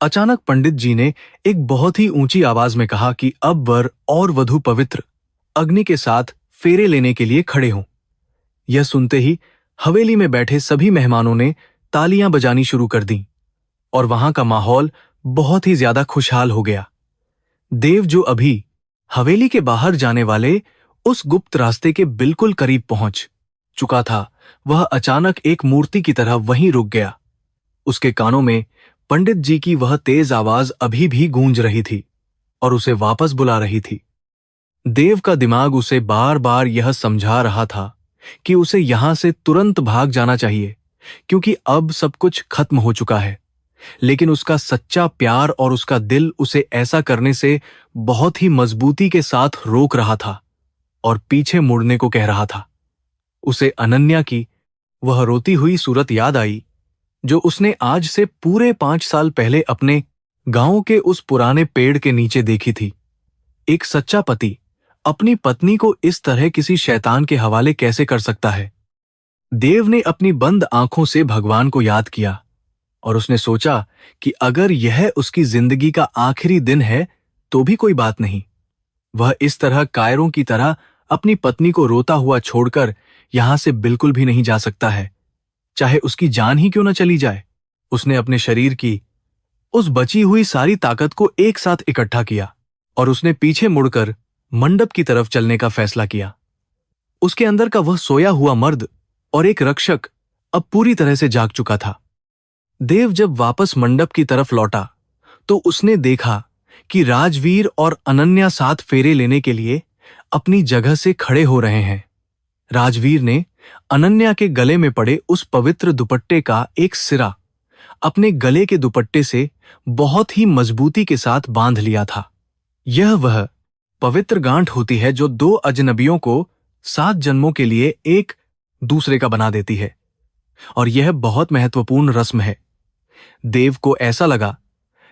अचानक पंडित जी ने एक बहुत ही ऊंची आवाज में कहा कि अब वर और वधू पवित्र अग्नि के साथ फेरे लेने के लिए खड़े हों। यह सुनते ही हवेली में बैठे सभी मेहमानों ने तालियां बजानी शुरू कर दी और वहां का माहौल बहुत ही ज्यादा खुशहाल हो गया। देव जो अभी हवेली के बाहर जाने वाले उस गुप्त रास्ते के बिल्कुल करीब पहुंच चुका था, वह अचानक एक मूर्ति की तरह वहीं रुक गया। उसके कानों में पंडित जी की वह तेज आवाज अभी भी गूंज रही थी और उसे वापस बुला रही थी। देव का दिमाग उसे बार बार यह समझा रहा था कि उसे यहां से तुरंत भाग जाना चाहिए, क्योंकि अब सब कुछ खत्म हो चुका है। लेकिन उसका सच्चा प्यार और उसका दिल उसे ऐसा करने से बहुत ही मजबूती के साथ रोक रहा था और पीछे मुड़ने को कह रहा था। उसे अनन्या की वह रोती हुई सूरत याद आई, जो उसने आज से पूरे 5 साल पहले अपने गांव के उस पुराने पेड़ के नीचे देखी थी। एक सच्चा पति अपनी पत्नी को इस तरह किसी शैतान के हवाले कैसे कर सकता है? देव ने अपनी बंद आंखों से भगवान को याद किया और उसने सोचा कि अगर यह उसकी जिंदगी का आखिरी दिन है तो भी कोई बात नहीं। वह इस तरह कायरों की तरह अपनी पत्नी को रोता हुआ छोड़कर यहां से बिल्कुल भी नहीं जा सकता है, चाहे उसकी जान ही क्यों न चली जाए। उसने अपने शरीर की उस बची हुई सारी ताकत को एक साथ इकट्ठा किया और उसने पीछे मुड़कर मंडप की तरफ चलने का फैसला किया। उसके अंदर का वह सोया हुआ मर्द और एक रक्षक अब पूरी तरह से जाग चुका था। देव जब वापस मंडप की तरफ लौटा तो उसने देखा कि राजवीर और अनन्या साथ फेरे लेने के लिए अपनी जगह से खड़े हो रहे हैं। राजवीर ने अनन्या के गले में पड़े उस पवित्र दुपट्टे का एक सिरा अपने गले के दुपट्टे से बहुत ही मजबूती के साथ बांध लिया था। यह वह पवित्र गांठ होती है जो दो अजनबियों को 7 जन्मों के लिए एक दूसरे का बना देती है, और यह बहुत महत्वपूर्ण रस्म है। देव को ऐसा लगा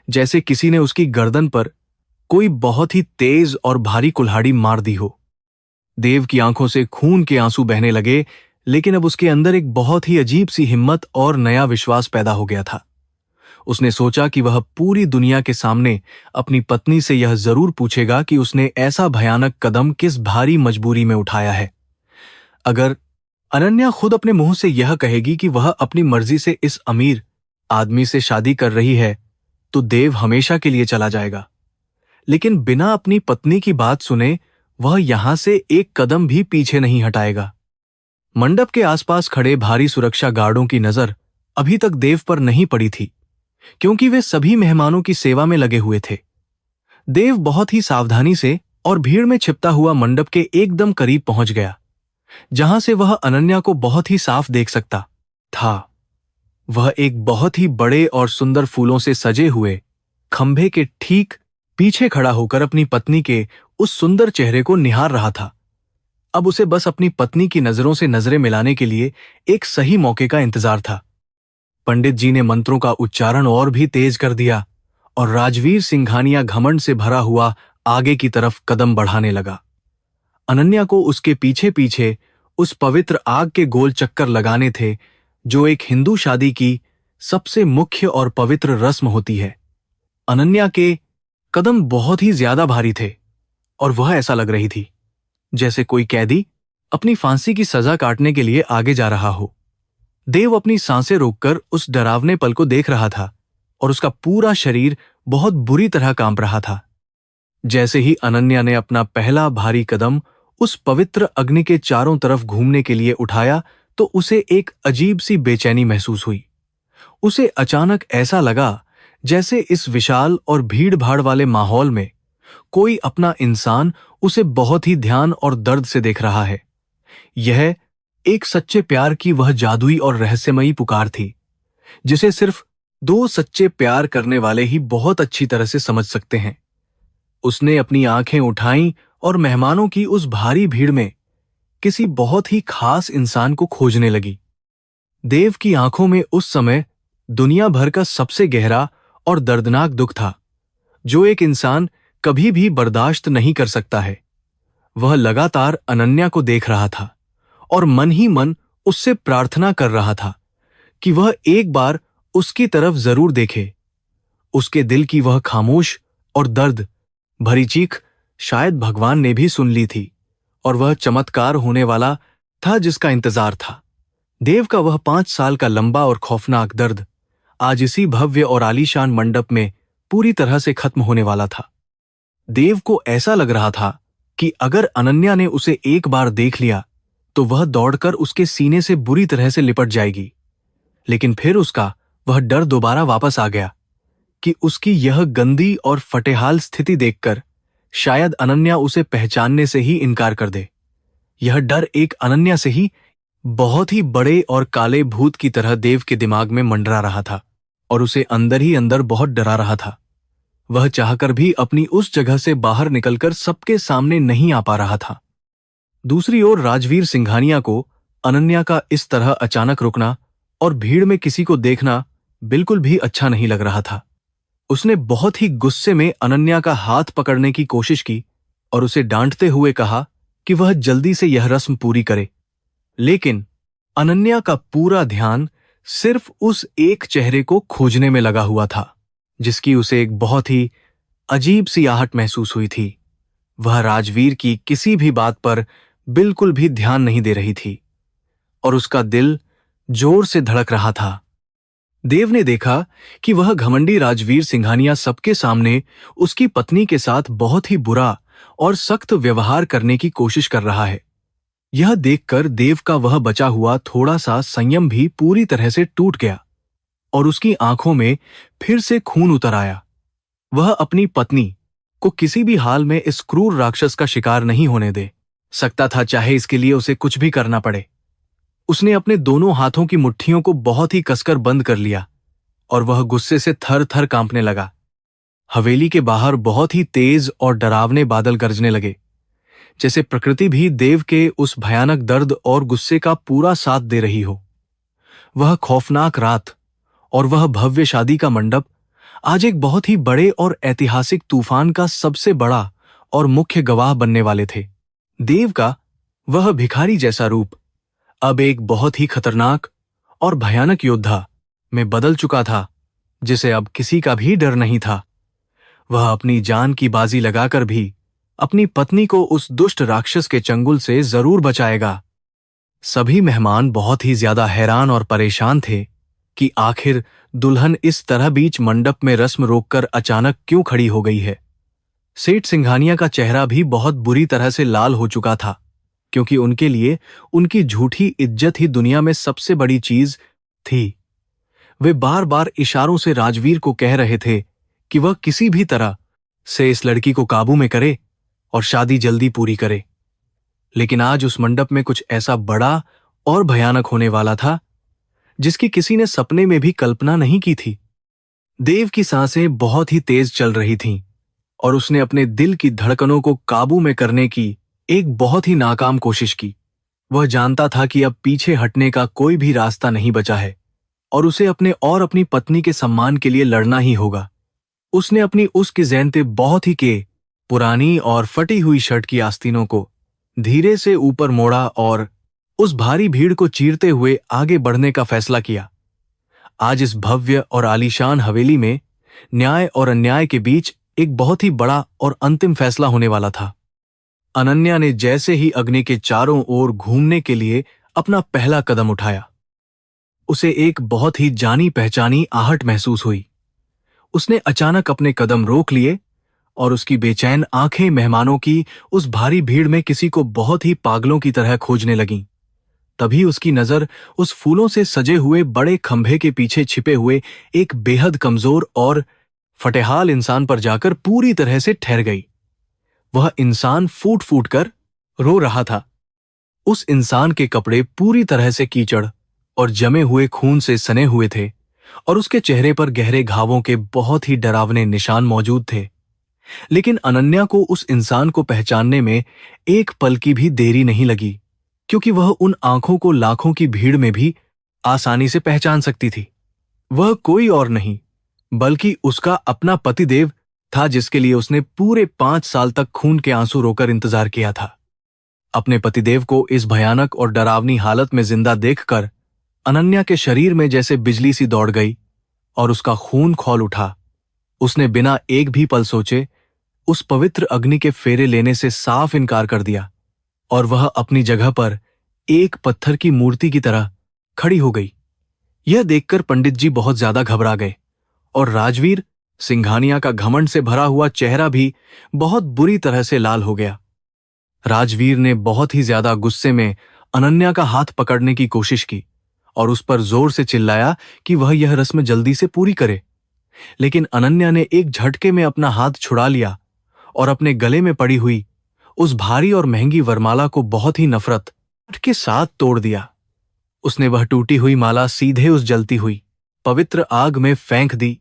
जैसे किसी ने उसकी गर्दन पर कोई बहुत ही तेज और भारी कुल्हाड़ी मार दी हो। देव की आंखों से खून के आंसू बहने लगे, लेकिन अब उसके अंदर एक बहुत ही अजीब सी हिम्मत और नया विश्वास पैदा हो गया था। उसने सोचा कि वह पूरी दुनिया के सामने अपनी पत्नी से यह जरूर पूछेगा कि उसने ऐसा भयानक कदम किस भारी मजबूरी में उठाया है। अगर अनन्या खुद अपने मुंह से यह कहेगी कि वह अपनी मर्जी से इस अमीर आदमी से शादी कर रही है, तो देव हमेशा के लिए चला जाएगा। लेकिन बिना अपनी पत्नी की बात सुने वह यहां से एक कदम भी पीछे नहीं हटाएगा। मंडप के आसपास खड़े भारी सुरक्षा गार्डों की नजर अभी तक देव पर नहीं पड़ी थी, क्योंकि वे सभी मेहमानों की सेवा में लगे हुए थे। देव बहुत ही सावधानी से और भीड़ में छिपता हुआ मंडप के एकदम करीब पहुंच गया, जहां से वह अनन्या को बहुत ही साफ देख सकता था। वह एक बहुत ही बड़े और सुंदर फूलों से सजे हुए खंभे के ठीक पीछे खड़ा होकर अपनी पत्नी के उस सुंदर चेहरे को निहार रहा था। अब उसे बस अपनी पत्नी की नजरों से नजरें मिलाने के लिए एक सही मौके का इंतजार था। पंडित जी ने मंत्रों का उच्चारण और भी तेज कर दिया और राजवीर सिंघानिया घमंड से भरा हुआ आगे की तरफ कदम बढ़ाने लगा। अनन्या को उसके पीछे पीछे उस पवित्र आग के गोल चक्कर लगाने थे, जो एक हिंदू शादी की सबसे मुख्य और पवित्र रस्म होती है। अनन्या के कदम बहुत ही ज्यादा भारी थे और वह ऐसा लग रही थी जैसे कोई कैदी अपनी फांसी की सजा काटने के लिए आगे जा रहा हो। देव अपनी सांसें रोककर उस डरावने पल को देख रहा था और उसका पूरा शरीर बहुत बुरी तरह कांप रहा था। जैसे ही अनन्या ने अपना पहला भारी कदम उस पवित्र अग्नि के चारों तरफ घूमने के लिए उठाया, तो उसे एक अजीब सी बेचैनी महसूस हुई। उसे अचानक ऐसा लगा जैसे इस विशाल और भीड़ भाड़ वाले माहौल में कोई अपना इंसान उसे बहुत ही ध्यान और दर्द से देख रहा है। यह एक सच्चे प्यार की वह जादुई और रहस्यमयी पुकार थी, जिसे सिर्फ 2 सच्चे प्यार करने वाले ही बहुत अच्छी तरह से समझ सकते हैं। उसने अपनी आंखें उठाईं और मेहमानों की उस भारी भीड़ में किसी बहुत ही खास इंसान को खोजने लगी। देव की आंखों में उस समय दुनिया भर का सबसे गहरा और दर्दनाक दुख था, जो एक इंसान कभी भी बर्दाश्त नहीं कर सकता है। वह लगातार अनन्या को देख रहा था और मन ही मन उससे प्रार्थना कर रहा था कि वह एक बार उसकी तरफ जरूर देखे। उसके दिल की वह खामोश और दर्द भरी चीख शायद भगवान ने भी सुन ली थी, और वह चमत्कार होने वाला था जिसका इंतजार था। देव का वह 5 साल का लंबा और खौफनाक दर्द आज इसी भव्य और आलीशान मंडप में पूरी तरह से खत्म होने वाला था। देव को ऐसा लग रहा था कि अगर अनन्या ने उसे एक बार देख लिया तो वह दौड़कर उसके सीने से बुरी तरह से लिपट जाएगी। लेकिन फिर उसका वह डर दोबारा वापस आ गया कि उसकी यह गंदी और फटेहाल स्थिति देखकर शायद अनन्या उसे पहचानने से ही इनकार कर दे। यह डर एक अनन्या से ही बहुत ही बड़े और काले भूत की तरह देव के दिमाग में मंडरा रहा था और उसे अंदर ही अंदर बहुत डरा रहा था। वह चाहकर भी अपनी उस जगह से बाहर निकलकर सबके सामने नहीं आ पा रहा था। दूसरी ओर राजवीर सिंघानिया को अनन्या का इस तरह अचानक रुकना और भीड़ में किसी को देखना बिल्कुल भी अच्छा नहीं लग रहा था। उसने बहुत ही गुस्से में अनन्या का हाथ पकड़ने की कोशिश की और उसे डांटते हुए कहा कि वह जल्दी से यह रस्म पूरी करे। लेकिन अनन्या का पूरा ध्यान सिर्फ उस एक चेहरे को खोजने में लगा हुआ था, जिसकी उसे एक बहुत ही अजीब सी आहट महसूस हुई थी। वह राजवीर की किसी भी बात पर बिल्कुल भी ध्यान नहीं दे रही थी और उसका दिल जोर से धड़क रहा था। देव ने देखा कि वह घमंडी राजवीर सिंघानिया सबके सामने उसकी पत्नी के साथ बहुत ही बुरा और सख्त व्यवहार करने की कोशिश कर रहा है। यह देखकर देव का वह बचा हुआ थोड़ा सा संयम भी पूरी तरह से टूट गया और उसकी आंखों में फिर से खून उतर आया। वह अपनी पत्नी को किसी भी हाल में इस क्रूर राक्षस का शिकार नहीं होने दे सकता था, चाहे इसके लिए उसे कुछ भी करना पड़े। उसने अपने दोनों हाथों की मुट्ठियों को बहुत ही कसकर बंद कर लिया और वह गुस्से से थर थर कांपने लगा। हवेली के बाहर बहुत ही तेज और डरावने बादल गरजने लगे, जैसे प्रकृति भी देव के उस भयानक दर्द और गुस्से का पूरा साथ दे रही हो। वह खौफनाक रात और वह भव्य शादी का मंडप आज एक बहुत ही बड़े और ऐतिहासिक तूफान का सबसे बड़ा और मुख्य गवाह बनने वाले थे। देव का वह भिखारी जैसा रूप अब एक बहुत ही खतरनाक और भयानक योद्धा में बदल चुका था, जिसे अब किसी का भी डर नहीं था। वह अपनी जान की बाजी लगाकर भी अपनी पत्नी को उस दुष्ट राक्षस के चंगुल से जरूर बचाएगा। सभी मेहमान बहुत ही ज्यादा हैरान और परेशान थे कि आखिर दुल्हन इस तरह बीच मंडप में रस्म रोककर अचानक क्यों खड़ी हो गई है। सेठ सिंघानिया का चेहरा भी बहुत बुरी तरह से लाल हो चुका था, क्योंकि उनके लिए उनकी झूठी इज्जत ही दुनिया में सबसे बड़ी चीज थी। वे बार बार इशारों से राजवीर को कह रहे थे कि वह किसी भी तरह से इस लड़की को काबू में करे और शादी जल्दी पूरी करे। लेकिन आज उस मंडप में कुछ ऐसा बड़ा और भयानक होने वाला था जिसकी किसी ने सपने में भी कल्पना नहीं की थी। देव की सांसें बहुत ही तेज चल रही थीं और उसने अपने दिल की धड़कनों को काबू में करने की एक बहुत ही नाकाम कोशिश की। वह जानता था कि अब पीछे हटने का कोई भी रास्ता नहीं बचा है और उसे अपने और अपनी पत्नी के सम्मान के लिए लड़ना ही होगा। उसने अपनी उसकी ज़ैनते बहुत ही के पुरानी और फटी हुई शर्ट की आस्तीनों को धीरे से ऊपर मोड़ा और उस भारी भीड़ को चीरते हुए आगे बढ़ने का फैसला किया। आज इस भव्य और आलीशान हवेली में न्याय और अन्याय के बीच एक बहुत ही बड़ा और अंतिम फैसला होने वाला था। अनन्या ने जैसे ही अग्नि के चारों ओर घूमने के लिए अपना पहला कदम उठाया, उसे एक बहुत ही जानी पहचानी आहट महसूस हुई। उसने अचानक अपने कदम रोक लिए और उसकी बेचैन आंखें मेहमानों की उस भारी भीड़ में किसी को बहुत ही पागलों की तरह खोजने लगीं। तभी उसकी नजर उस फूलों से सजे हुए बड़े खंभे के पीछे छिपे हुए एक बेहद कमजोर और फटेहाल इंसान पर जाकर पूरी तरह से ठहर गई। वह इंसान फूट फूट कर रो रहा था। उस इंसान के कपड़े पूरी तरह से कीचड़ और जमे हुए खून से सने हुए थे और उसके चेहरे पर गहरे घावों के बहुत ही डरावने निशान मौजूद थे। लेकिन अनन्या को उस इंसान को पहचानने में एक पल की भी देरी नहीं लगी, क्योंकि वह उन आंखों को लाखों की भीड़ में भी आसानी से पहचान सकती थी। वह कोई और नहीं बल्कि उसका अपना पतिदेव था, जिसके लिए उसने पूरे 5 साल तक खून के आंसू रोकर इंतजार किया था। अपने पतिदेव को इस भयानक और डरावनी हालत में जिंदा देखकर अनन्या के शरीर में जैसे बिजली सी दौड़ गई और उसका खून खौल उठा। उसने बिना एक भी पल सोचे उस पवित्र अग्नि के फेरे लेने से साफ इनकार कर दिया और वह अपनी जगह पर एक पत्थर की मूर्ति की तरह खड़ी हो गई। यह देखकर पंडित जी बहुत ज्यादा घबरा गए और राजवीर सिंघानिया का घमंड से भरा हुआ चेहरा भी बहुत बुरी तरह से लाल हो गया। राजवीर ने बहुत ही ज्यादा गुस्से में अनन्या का हाथ पकड़ने की कोशिश की और उस पर जोर से चिल्लाया कि वह यह रस्म जल्दी से पूरी करे। लेकिन अनन्या ने एक झटके में अपना हाथ छुड़ा लिया और अपने गले में पड़ी हुई उस भारी और महंगी वरमाला को बहुत ही नफरत के साथ तोड़ दिया। उसने वह टूटी हुई माला सीधे उस जलती हुई पवित्र आग में फेंक दी,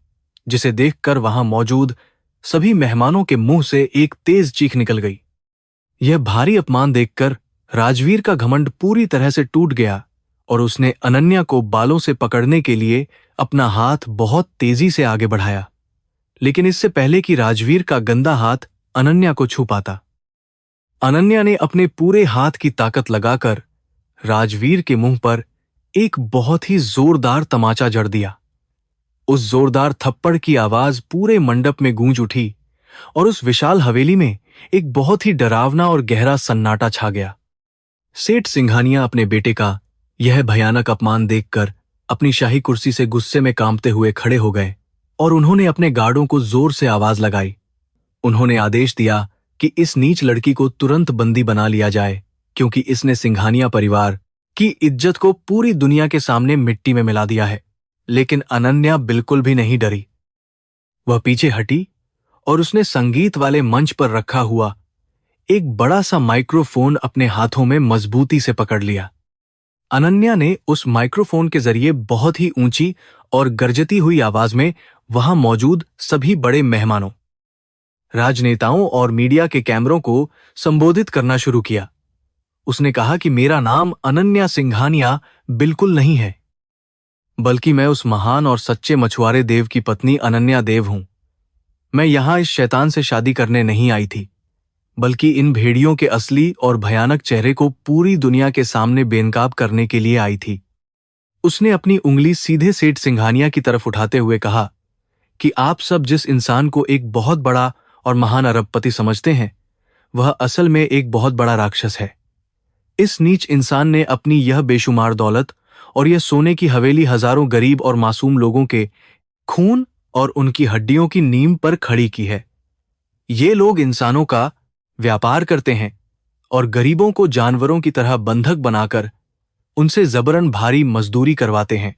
जिसे देखकर वहां मौजूद सभी मेहमानों के मुंह से एक तेज चीख निकल गई। यह भारी अपमान देखकर राजवीर का घमंड पूरी तरह से टूट गया और उसने अनन्या को बालों से पकड़ने के लिए अपना हाथ बहुत तेजी से आगे बढ़ाया, लेकिन इससे पहले कि राजवीर का गंदा हाथ अनन्या को छू पाता, अनन्या ने अपने पूरे हाथ की ताकत लगाकर राजवीर के मुंह पर एक बहुत ही जोरदार तमाचा जड़ दिया। उस जोरदार थप्पड़ की आवाज पूरे मंडप में गूंज उठी और उस विशाल हवेली में एक बहुत ही डरावना और गहरा सन्नाटा छा गया। सेठ सिंघानिया अपने बेटे का यह भयानक अपमान देखकर अपनी शाही कुर्सी से गुस्से में कांपते हुए खड़े हो गए और उन्होंने अपने गार्डों को जोर से आवाज लगाई। उन्होंने आदेश दिया कि इस नीच लड़की को तुरंत बंदी बना लिया जाए, क्योंकि इसने सिंघानिया परिवार की इज्जत को पूरी दुनिया के सामने मिट्टी में मिला दिया है। लेकिन अनन्या बिल्कुल भी नहीं डरी। वह पीछे हटी और उसने संगीत वाले मंच पर रखा हुआ एक बड़ा सा माइक्रोफोन अपने हाथों में मजबूती से पकड़ लिया। अनन्या ने उस माइक्रोफोन के जरिए बहुत ही ऊंची और गरजती हुई आवाज में वहां मौजूद सभी बड़े मेहमानों, राजनेताओं और मीडिया के कैमरों को संबोधित करना शुरू किया। उसने कहा कि मेरा नाम अनन्या सिंघानिया बिल्कुल नहीं है, बल्कि मैं उस महान और सच्चे मछुआरे देव की पत्नी अनन्या देव हूं। मैं यहां इस शैतान से शादी करने नहीं आई थी, बल्कि इन भेड़ियों के असली और भयानक चेहरे को पूरी दुनिया के सामने बेनकाब करने के लिए आई थी। उसने अपनी उंगली सीधे सेठ सिंघानिया की तरफ उठाते हुए कहा कि आप सब जिस इंसान को एक बहुत बड़ा और महान अरबपति समझते हैं, वह असल में एक बहुत बड़ा राक्षस है। इस नीच इंसान ने अपनी यह बेशुमार दौलत और यह सोने की हवेली हजारों गरीब और मासूम लोगों के खून और उनकी हड्डियों की नींव पर खड़ी की है। ये लोग इंसानों का व्यापार करते हैं और गरीबों को जानवरों की तरह बंधक बनाकर उनसे जबरन भारी मजदूरी करवाते हैं।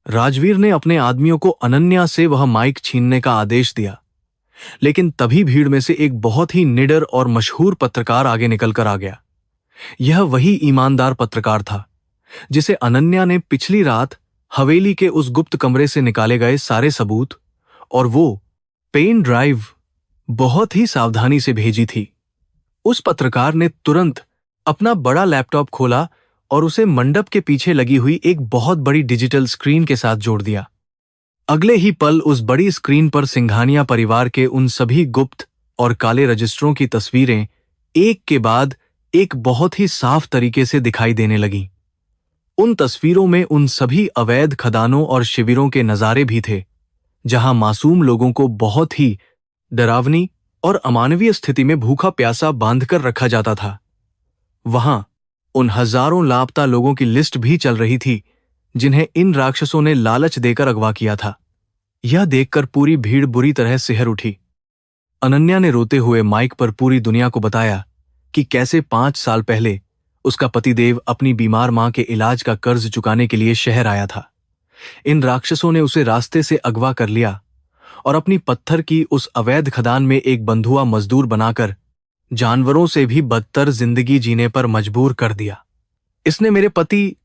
राजवीर ने अपने आदमियों को अनन्या से वह माइक छीनने का आदेश दिया, लेकिन तभी भीड़ में से एक बहुत ही निडर और मशहूर पत्रकार आगे निकलकर आ गया। यह वही ईमानदार पत्रकार था जिसे अनन्या ने पिछली रात हवेली के उस गुप्त कमरे से निकाले गए सारे सबूत और वो पेन ड्राइव बहुत ही सावधानी से भेजी थी। उस पत्रकार ने तुरंत अपना बड़ा लैपटॉप खोला और उसे मंडप के पीछे लगी हुई एक बहुत बड़ी डिजिटल स्क्रीन के साथ जोड़ दिया। अगले ही पल उस बड़ी स्क्रीन पर सिंघानिया परिवार के उन सभी गुप्त और काले रजिस्टरों की तस्वीरें एक के बाद एक बहुत ही साफ तरीके से दिखाई देने लगीं। उन तस्वीरों में उन सभी अवैध खदानों और शिविरों के नजारे भी थे, जहां मासूम लोगों को बहुत ही डरावनी और अमानवीय स्थिति में भूखा प्यासा बांधकर रखा जाता था। वहां उन हजारों लापता लोगों की लिस्ट भी चल रही थी जिन्हें इन राक्षसों ने लालच देकर अगवा किया था। यह देखकर पूरी भीड़ बुरी तरह सिहर उठी। अनन्या ने रोते हुए माइक पर पूरी दुनिया को बताया कि कैसे 5 साल पहले उसका पतिदेव अपनी बीमार मां के इलाज का कर्ज चुकाने के लिए शहर आया था। इन राक्षसों ने उसे रास्ते से अगवा कर लिया और अपनी पत्थर की उस अवैध खदान में एक बंधुआ मजदूर बनाकर जानवरों से भी बदतर जिंदगी जीने पर मजबूर कर दिया। इसने मेरे पति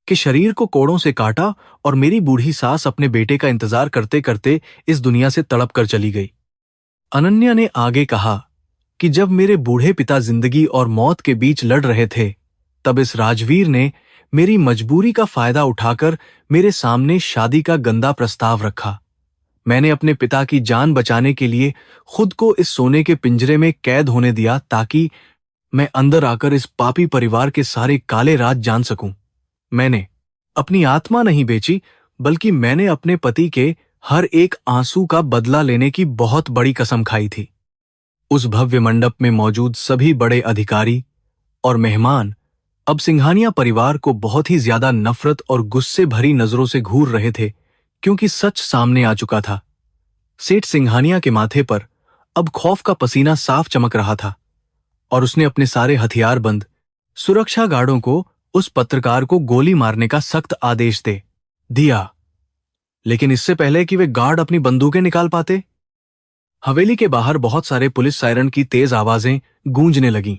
के शरीर को कोड़ों से काटा और मेरी बूढ़ी सास अपने बेटे का इंतजार करते करते इस दुनिया से तड़प कर चली गई। अनन्या ने आगे कहा कि जब मेरे बूढ़े पिता जिंदगी और मौत के बीच लड़ रहे थे, तब इस राजवीर ने मेरी मजबूरी का फायदा उठाकर मेरे सामने शादी का गंदा प्रस्ताव रखा। मैंने अपने पिता की जान बचाने के लिए खुद को इस सोने के पिंजरे में कैद होने दिया ताकि मैं अंदर आकर इस पापी परिवार के सारे काले राज जान सकूं। मैंने अपनी आत्मा नहीं बेची, बल्कि मैंने अपने पति के हर एक आंसू का बदला लेने की बहुत बड़ी कसम खाई थी। उस भव्य मंडप में मौजूद सभी बड़े अधिकारी और मेहमान अब सिंघानिया परिवार को बहुत ही ज्यादा नफरत और गुस्से भरी नजरों से घूर रहे थे, क्योंकि सच सामने आ चुका था। सेठ सिंघानिया के माथे पर अब खौफ का पसीना साफ चमक रहा था और उसने अपने सारे हथियार बंद सुरक्षा गार्डों को उस पत्रकार को गोली मारने का सख्त आदेश दे दिया। लेकिन इससे पहले कि वे गार्ड अपनी बंदूकें निकाल पाते, हवेली के बाहर बहुत सारे पुलिस सायरन की तेज आवाजें गूंजने लगीं।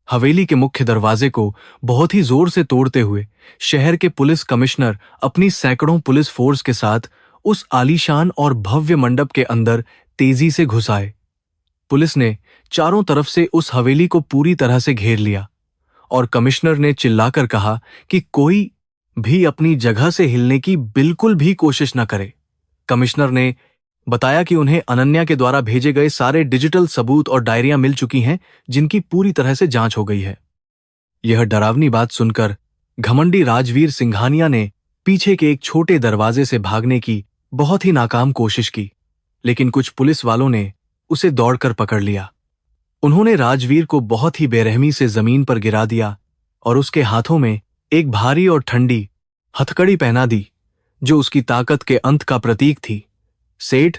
हवेली के मुख्य दरवाजे को बहुत ही जोर से तोड़ते हुए शहर के पुलिस कमिश्नर अपनी सैकड़ों पुलिस फोर्स के साथ उस आलीशान और भव्य मंडप के अंदर तेजी से घुस आए। पुलिस ने चारों तरफ से उस हवेली को पूरी तरह से घेर लिया और कमिश्नर ने चिल्लाकर कहा कि कोई भी अपनी जगह से हिलने की बिल्कुल भी कोशिश न करे। कमिश्नर ने बताया कि उन्हें अनन्या के द्वारा भेजे गए सारे डिजिटल सबूत और डायरियां मिल चुकी हैं, जिनकी पूरी तरह से जांच हो गई है। यह डरावनी बात सुनकर घमंडी राजवीर सिंघानिया ने पीछे के एक छोटे दरवाजे से भागने की बहुत ही नाकाम कोशिश की, लेकिन कुछ पुलिस वालों ने उसे दौड़कर पकड़ लिया। उन्होंने राजवीर को बहुत ही बेरहमी से जमीन पर गिरा दिया और उसके हाथों में एक भारी और ठंडी हथकड़ी पहना दी, जो उसकी ताकत के अंत का प्रतीक थी। सेठ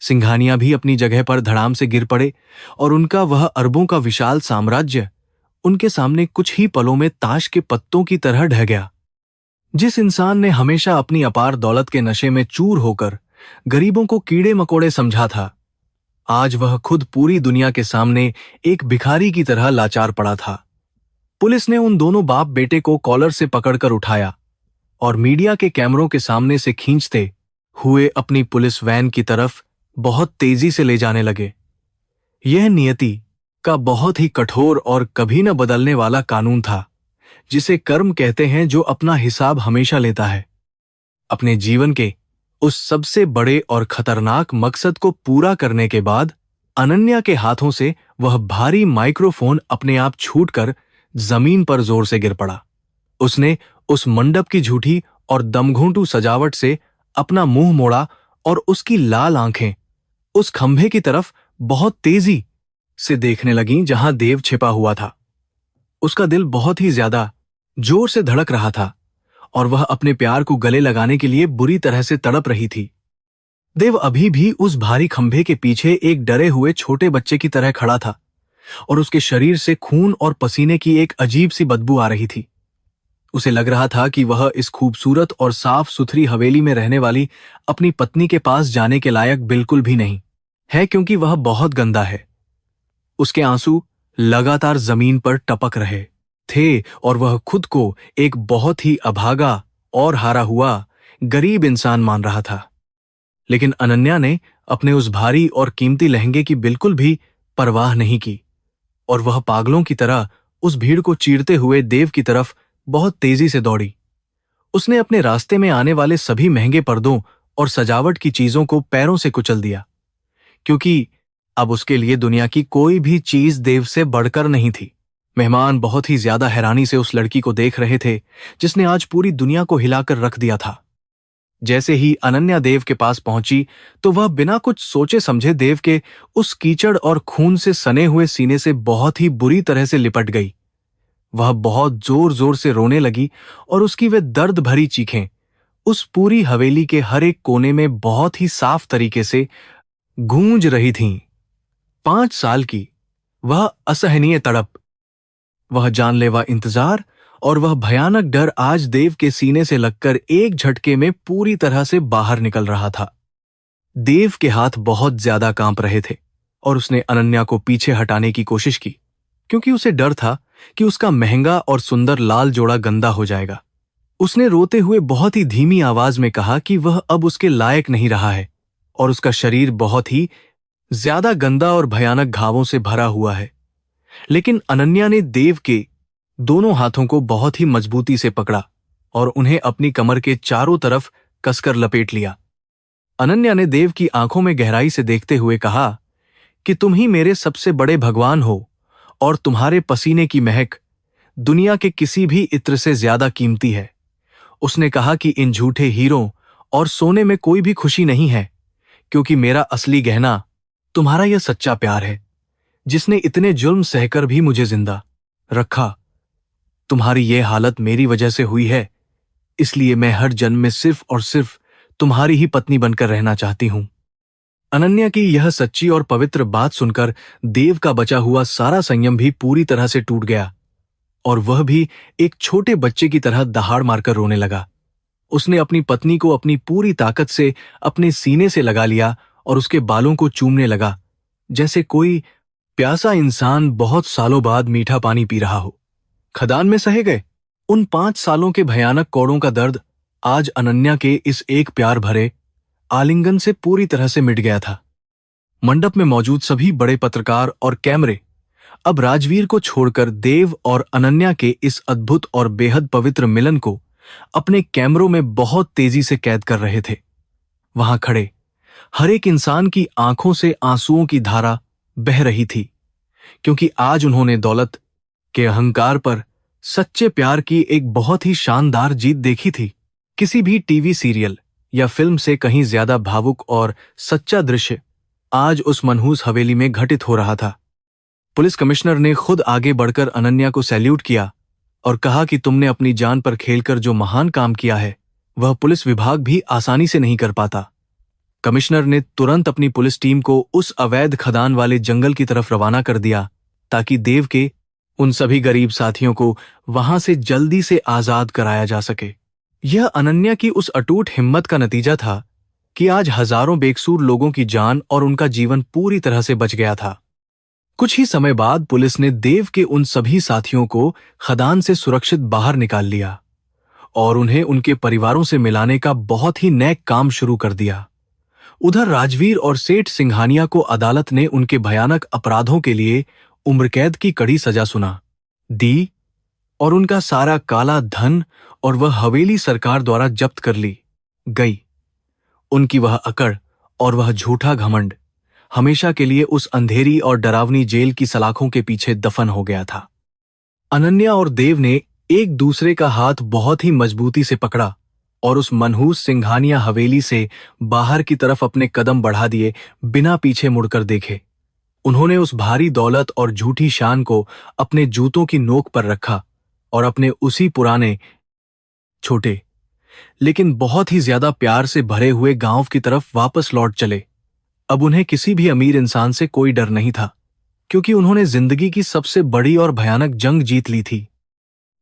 सिंघानिया भी अपनी जगह पर धड़ाम से गिर पड़े और उनका वह अरबों का विशाल साम्राज्य उनके सामने कुछ ही पलों में ताश के पत्तों की तरह ढह गया। जिस इंसान ने हमेशा अपनी अपार दौलत के नशे में चूर होकर गरीबों को कीड़े मकोड़े समझा था, आज वह खुद पूरी दुनिया के सामने एक भिखारी की तरह लाचार पड़ा था। पुलिस ने उन दोनों बाप बेटे को कॉलर से पकड़कर उठाया और मीडिया के कैमरों के सामने से खींचते हुए अपनी पुलिस वैन की तरफ बहुत तेजी से ले जाने लगे। यह नियति का बहुत ही कठोर और कभी न बदलने वाला कानून था, जिसे कर्म कहते हैं, जो अपना हिसाब हमेशा लेता है। अपने जीवन के उस सबसे बड़े और खतरनाक मकसद को पूरा करने के बाद अनन्या के हाथों से वह भारी माइक्रोफोन अपने आप छूटकर जमीन पर जोर से गिर पड़ा। उसने उस मंडप की झूठी और दमघोंटू सजावट से अपना मुंह मोड़ा और उसकी लाल आंखें उस खंभे की तरफ बहुत तेजी से देखने लगीं जहां देव छिपा हुआ था। उसका दिल बहुत ही ज्यादा जोर से धड़क रहा था और वह अपने प्यार को गले लगाने के लिए बुरी तरह से तड़प रही थी। देव अभी भी उस भारी खंभे के पीछे एक डरे हुए छोटे बच्चे की तरह खड़ा था और उसके शरीर से खून और पसीने की एक अजीब सी बदबू आ रही थी। उसे लग रहा था कि वह इस खूबसूरत और साफ सुथरी हवेली में रहने वाली अपनी पत्नी के पास जाने के लायक बिल्कुल भी नहीं है, क्योंकि वह बहुत गंदा है। उसके आंसू लगातार जमीन पर टपक रहे थे और वह खुद को एक बहुत ही अभागा और हारा हुआ गरीब इंसान मान रहा था। लेकिन अनन्या ने अपने उस भारी और कीमती लहंगे की बिल्कुल भी परवाह नहीं की और वह पागलों की तरह उस भीड़ को चीरते हुए देव की तरफ बहुत तेजी से दौड़ी। उसने अपने रास्ते में आने वाले सभी महंगे पर्दों और सजावट की चीजों को पैरों से कुचल दिया, क्योंकि अब उसके लिए दुनिया की कोई भी चीज देव से बढ़कर नहीं थी। मेहमान बहुत ही ज्यादा हैरानी से उस लड़की को देख रहे थे, जिसने आज पूरी दुनिया को हिलाकर रख दिया था। जैसे ही अनन्या देव के पास पहुंची तो वह बिना कुछ सोचे समझे देव के उस कीचड़ और खून से सने हुए सीने से बहुत ही बुरी तरह से लिपट गई। वह बहुत जोर जोर से रोने लगी और उसकी वे दर्द भरी चीखें उस पूरी हवेली के हर एक कोने में बहुत ही साफ तरीके से गूंज रही थीं। 5 साल की वह असहनीय तड़प, वह जानलेवा इंतजार और वह भयानक डर आज देव के सीने से लगकर एक झटके में पूरी तरह से बाहर निकल रहा था। देव के हाथ बहुत ज्यादा कांप रहे थे और उसने अनन्या को पीछे हटाने की कोशिश की, क्योंकि उसे डर था कि उसका महंगा और सुंदर लाल जोड़ा गंदा हो जाएगा। उसने रोते हुए बहुत ही धीमी आवाज में कहा कि वह अब उसके लायक नहीं रहा है और उसका शरीर बहुत ही ज्यादा गंदा और भयानक घावों से भरा हुआ है। लेकिन अनन्या ने देव के दोनों हाथों को बहुत ही मजबूती से पकड़ा और उन्हें अपनी कमर के चारों तरफ कसकर लपेट लिया। अनन्या ने देव की आंखों में गहराई से देखते हुए कहा कि तुम ही मेरे सबसे बड़े भगवान हो और तुम्हारे पसीने की महक दुनिया के किसी भी इत्र से ज्यादा कीमती है। उसने कहा कि इन झूठे हीरों और सोने में कोई भी खुशी नहीं है, क्योंकि मेरा असली गहना तुम्हारा यह सच्चा प्यार है, जिसने इतने जुल्म सहकर भी मुझे जिंदा रखा। तुम्हारी यह हालत मेरी वजह से हुई है, इसलिए मैं हर जन्म में सिर्फ और सिर्फ तुम्हारी ही पत्नी बनकर रहना चाहती हूं। अनन्या की यह सच्ची और पवित्र बात सुनकर देव का बचा हुआ सारा संयम भी पूरी तरह से टूट गया और वह भी एक छोटे बच्चे की तरह दहाड़ मारकर रोने लगा। उसने अपनी पत्नी को अपनी पूरी ताकत से अपने सीने से लगा लिया और उसके बालों को चूमने लगा, जैसे कोई प्यासा इंसान बहुत सालों बाद मीठा पानी पी रहा हो। खदान में सहे गए उन 5 सालों के भयानक कोड़ों का दर्द आज अनन्या के इस एक प्यार भरे आलिंगन से पूरी तरह से मिट गया था। मंडप में मौजूद सभी बड़े पत्रकार और कैमरे अब राजवीर को छोड़कर देव और अनन्या के इस अद्भुत और बेहद पवित्र मिलन को अपने कैमरों में बहुत तेजी से कैद कर रहे थे। वहां खड़े हर एक इंसान की आंखों से आंसुओं की धारा बह रही थी, क्योंकि आज उन्होंने दौलत के अहंकार पर सच्चे प्यार की एक बहुत ही शानदार जीत देखी थी। किसी भी टीवी सीरियल या फिल्म से कहीं ज्यादा भावुक और सच्चा दृश्य आज उस मनहूस हवेली में घटित हो रहा था। पुलिस कमिश्नर ने खुद आगे बढ़कर अनन्या को सैल्यूट किया और कहा कि तुमने अपनी जान पर खेलकर जो महान काम किया है वह पुलिस विभाग भी आसानी से नहीं कर पाता। कमिश्नर ने तुरंत अपनी पुलिस टीम को उस अवैध खदान वाले जंगल की तरफ रवाना कर दिया ताकि देव के उन सभी गरीब साथियों को वहां से जल्दी से आजाद कराया जा सके। यह अनन्या की उस अटूट हिम्मत का नतीजा था कि आज हजारों बेकसूर लोगों की जान और उनका जीवन पूरी तरह से बच गया था। कुछ ही समय बाद पुलिस ने देव के उन सभी साथियों को खदान से सुरक्षित बाहर निकाल लिया और उन्हें उनके परिवारों से मिलाने का बहुत ही नेक काम शुरू कर दिया। उधर राजवीर और सेठ सिंघानिया को अदालत ने उनके भयानक अपराधों के लिए उम्रकैद की कड़ी सजा सुना दी और उनका सारा काला धन और वह हवेली सरकार द्वारा जब्त कर ली गई। उनकी वह अकड़ और वह झूठा घमंड हमेशा के लिए उस अंधेरी और डरावनी जेल की सलाखों के पीछे दफन हो गया था। अनन्या और देव ने एक दूसरे का हाथ बहुत ही मजबूती से पकड़ा और उस मनहूस सिंघानिया हवेली से बाहर की तरफ अपने कदम बढ़ा दिए बिना पीछे मुड़कर देखे। उन्होंने उस भारी दौलत और झूठी शान को अपने जूतों की नोक पर रखा और अपने उसी पुराने छोटे लेकिन बहुत ही ज्यादा प्यार से भरे हुए गांव की तरफ वापस लौट चले। अब उन्हें किसी भी अमीर इंसान से कोई डर नहीं था, क्योंकि उन्होंने जिंदगी की सबसे बड़ी और भयानक जंग जीत ली थी।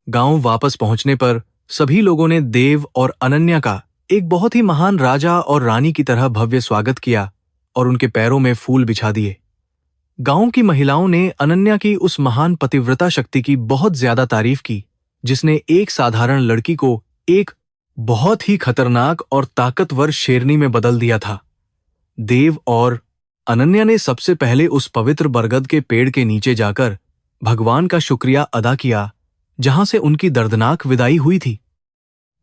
गांव वापस पहुंचने पर सभी लोगों ने देव और अनन्या का एक बहुत ही महान राजा और रानी की तरह भव्य स्वागत किया और उनके पैरों में फूल बिछा दिए। गांव की महिलाओं ने अनन्या की उस महान पतिव्रता शक्ति की बहुत ज्यादा तारीफ की, जिसने एक साधारण लड़की को एक बहुत ही खतरनाक और ताकतवर शेरनी में बदल दिया था। देव और अनन्या ने सबसे पहले उस पवित्र बरगद के पेड़ के नीचे जाकर भगवान का शुक्रिया अदा किया, जहां से उनकी दर्दनाक विदाई हुई थी।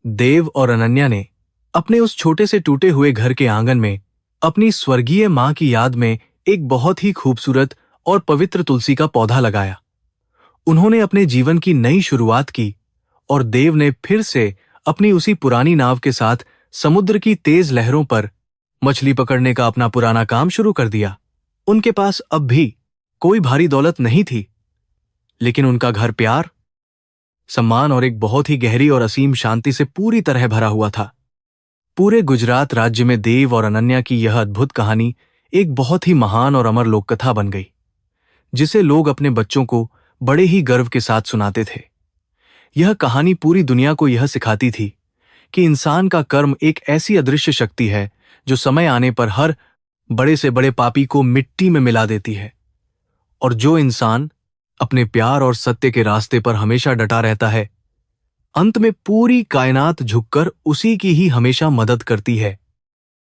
देव और अनन्या ने अपने उस छोटे से टूटे हुए घर के आंगन में अपनी स्वर्गीय मां की याद में एक बहुत ही खूबसूरत और पवित्र तुलसी का पौधा लगाया। उन्होंने अपने जीवन की नई शुरुआत की और देव ने फिर से अपनी उसी पुरानी नाव के साथ समुद्र की तेज लहरों पर मछली पकड़ने का अपना पुराना काम शुरू कर दिया। उनके पास अब भी कोई भारी दौलत नहीं थी, लेकिन उनका घर प्यार, सम्मान और एक बहुत ही गहरी और असीम शांति से पूरी तरह भरा हुआ था। पूरे गुजरात राज्य में देव और अनन्या की यह अद्भुत कहानी एक बहुत ही महान और अमर लोककथा बन गई, जिसे लोग अपने बच्चों को बड़े ही गर्व के साथ सुनाते थे। यह कहानी पूरी दुनिया को यह सिखाती थी कि इंसान का कर्म एक ऐसी अदृश्य शक्ति है जो समय आने पर हर बड़े से बड़े पापी को मिट्टी में मिला देती है, और जो इंसान अपने प्यार और सत्य के रास्ते पर हमेशा डटा रहता है, अंत में पूरी कायनात झुककर उसी की ही हमेशा मदद करती है।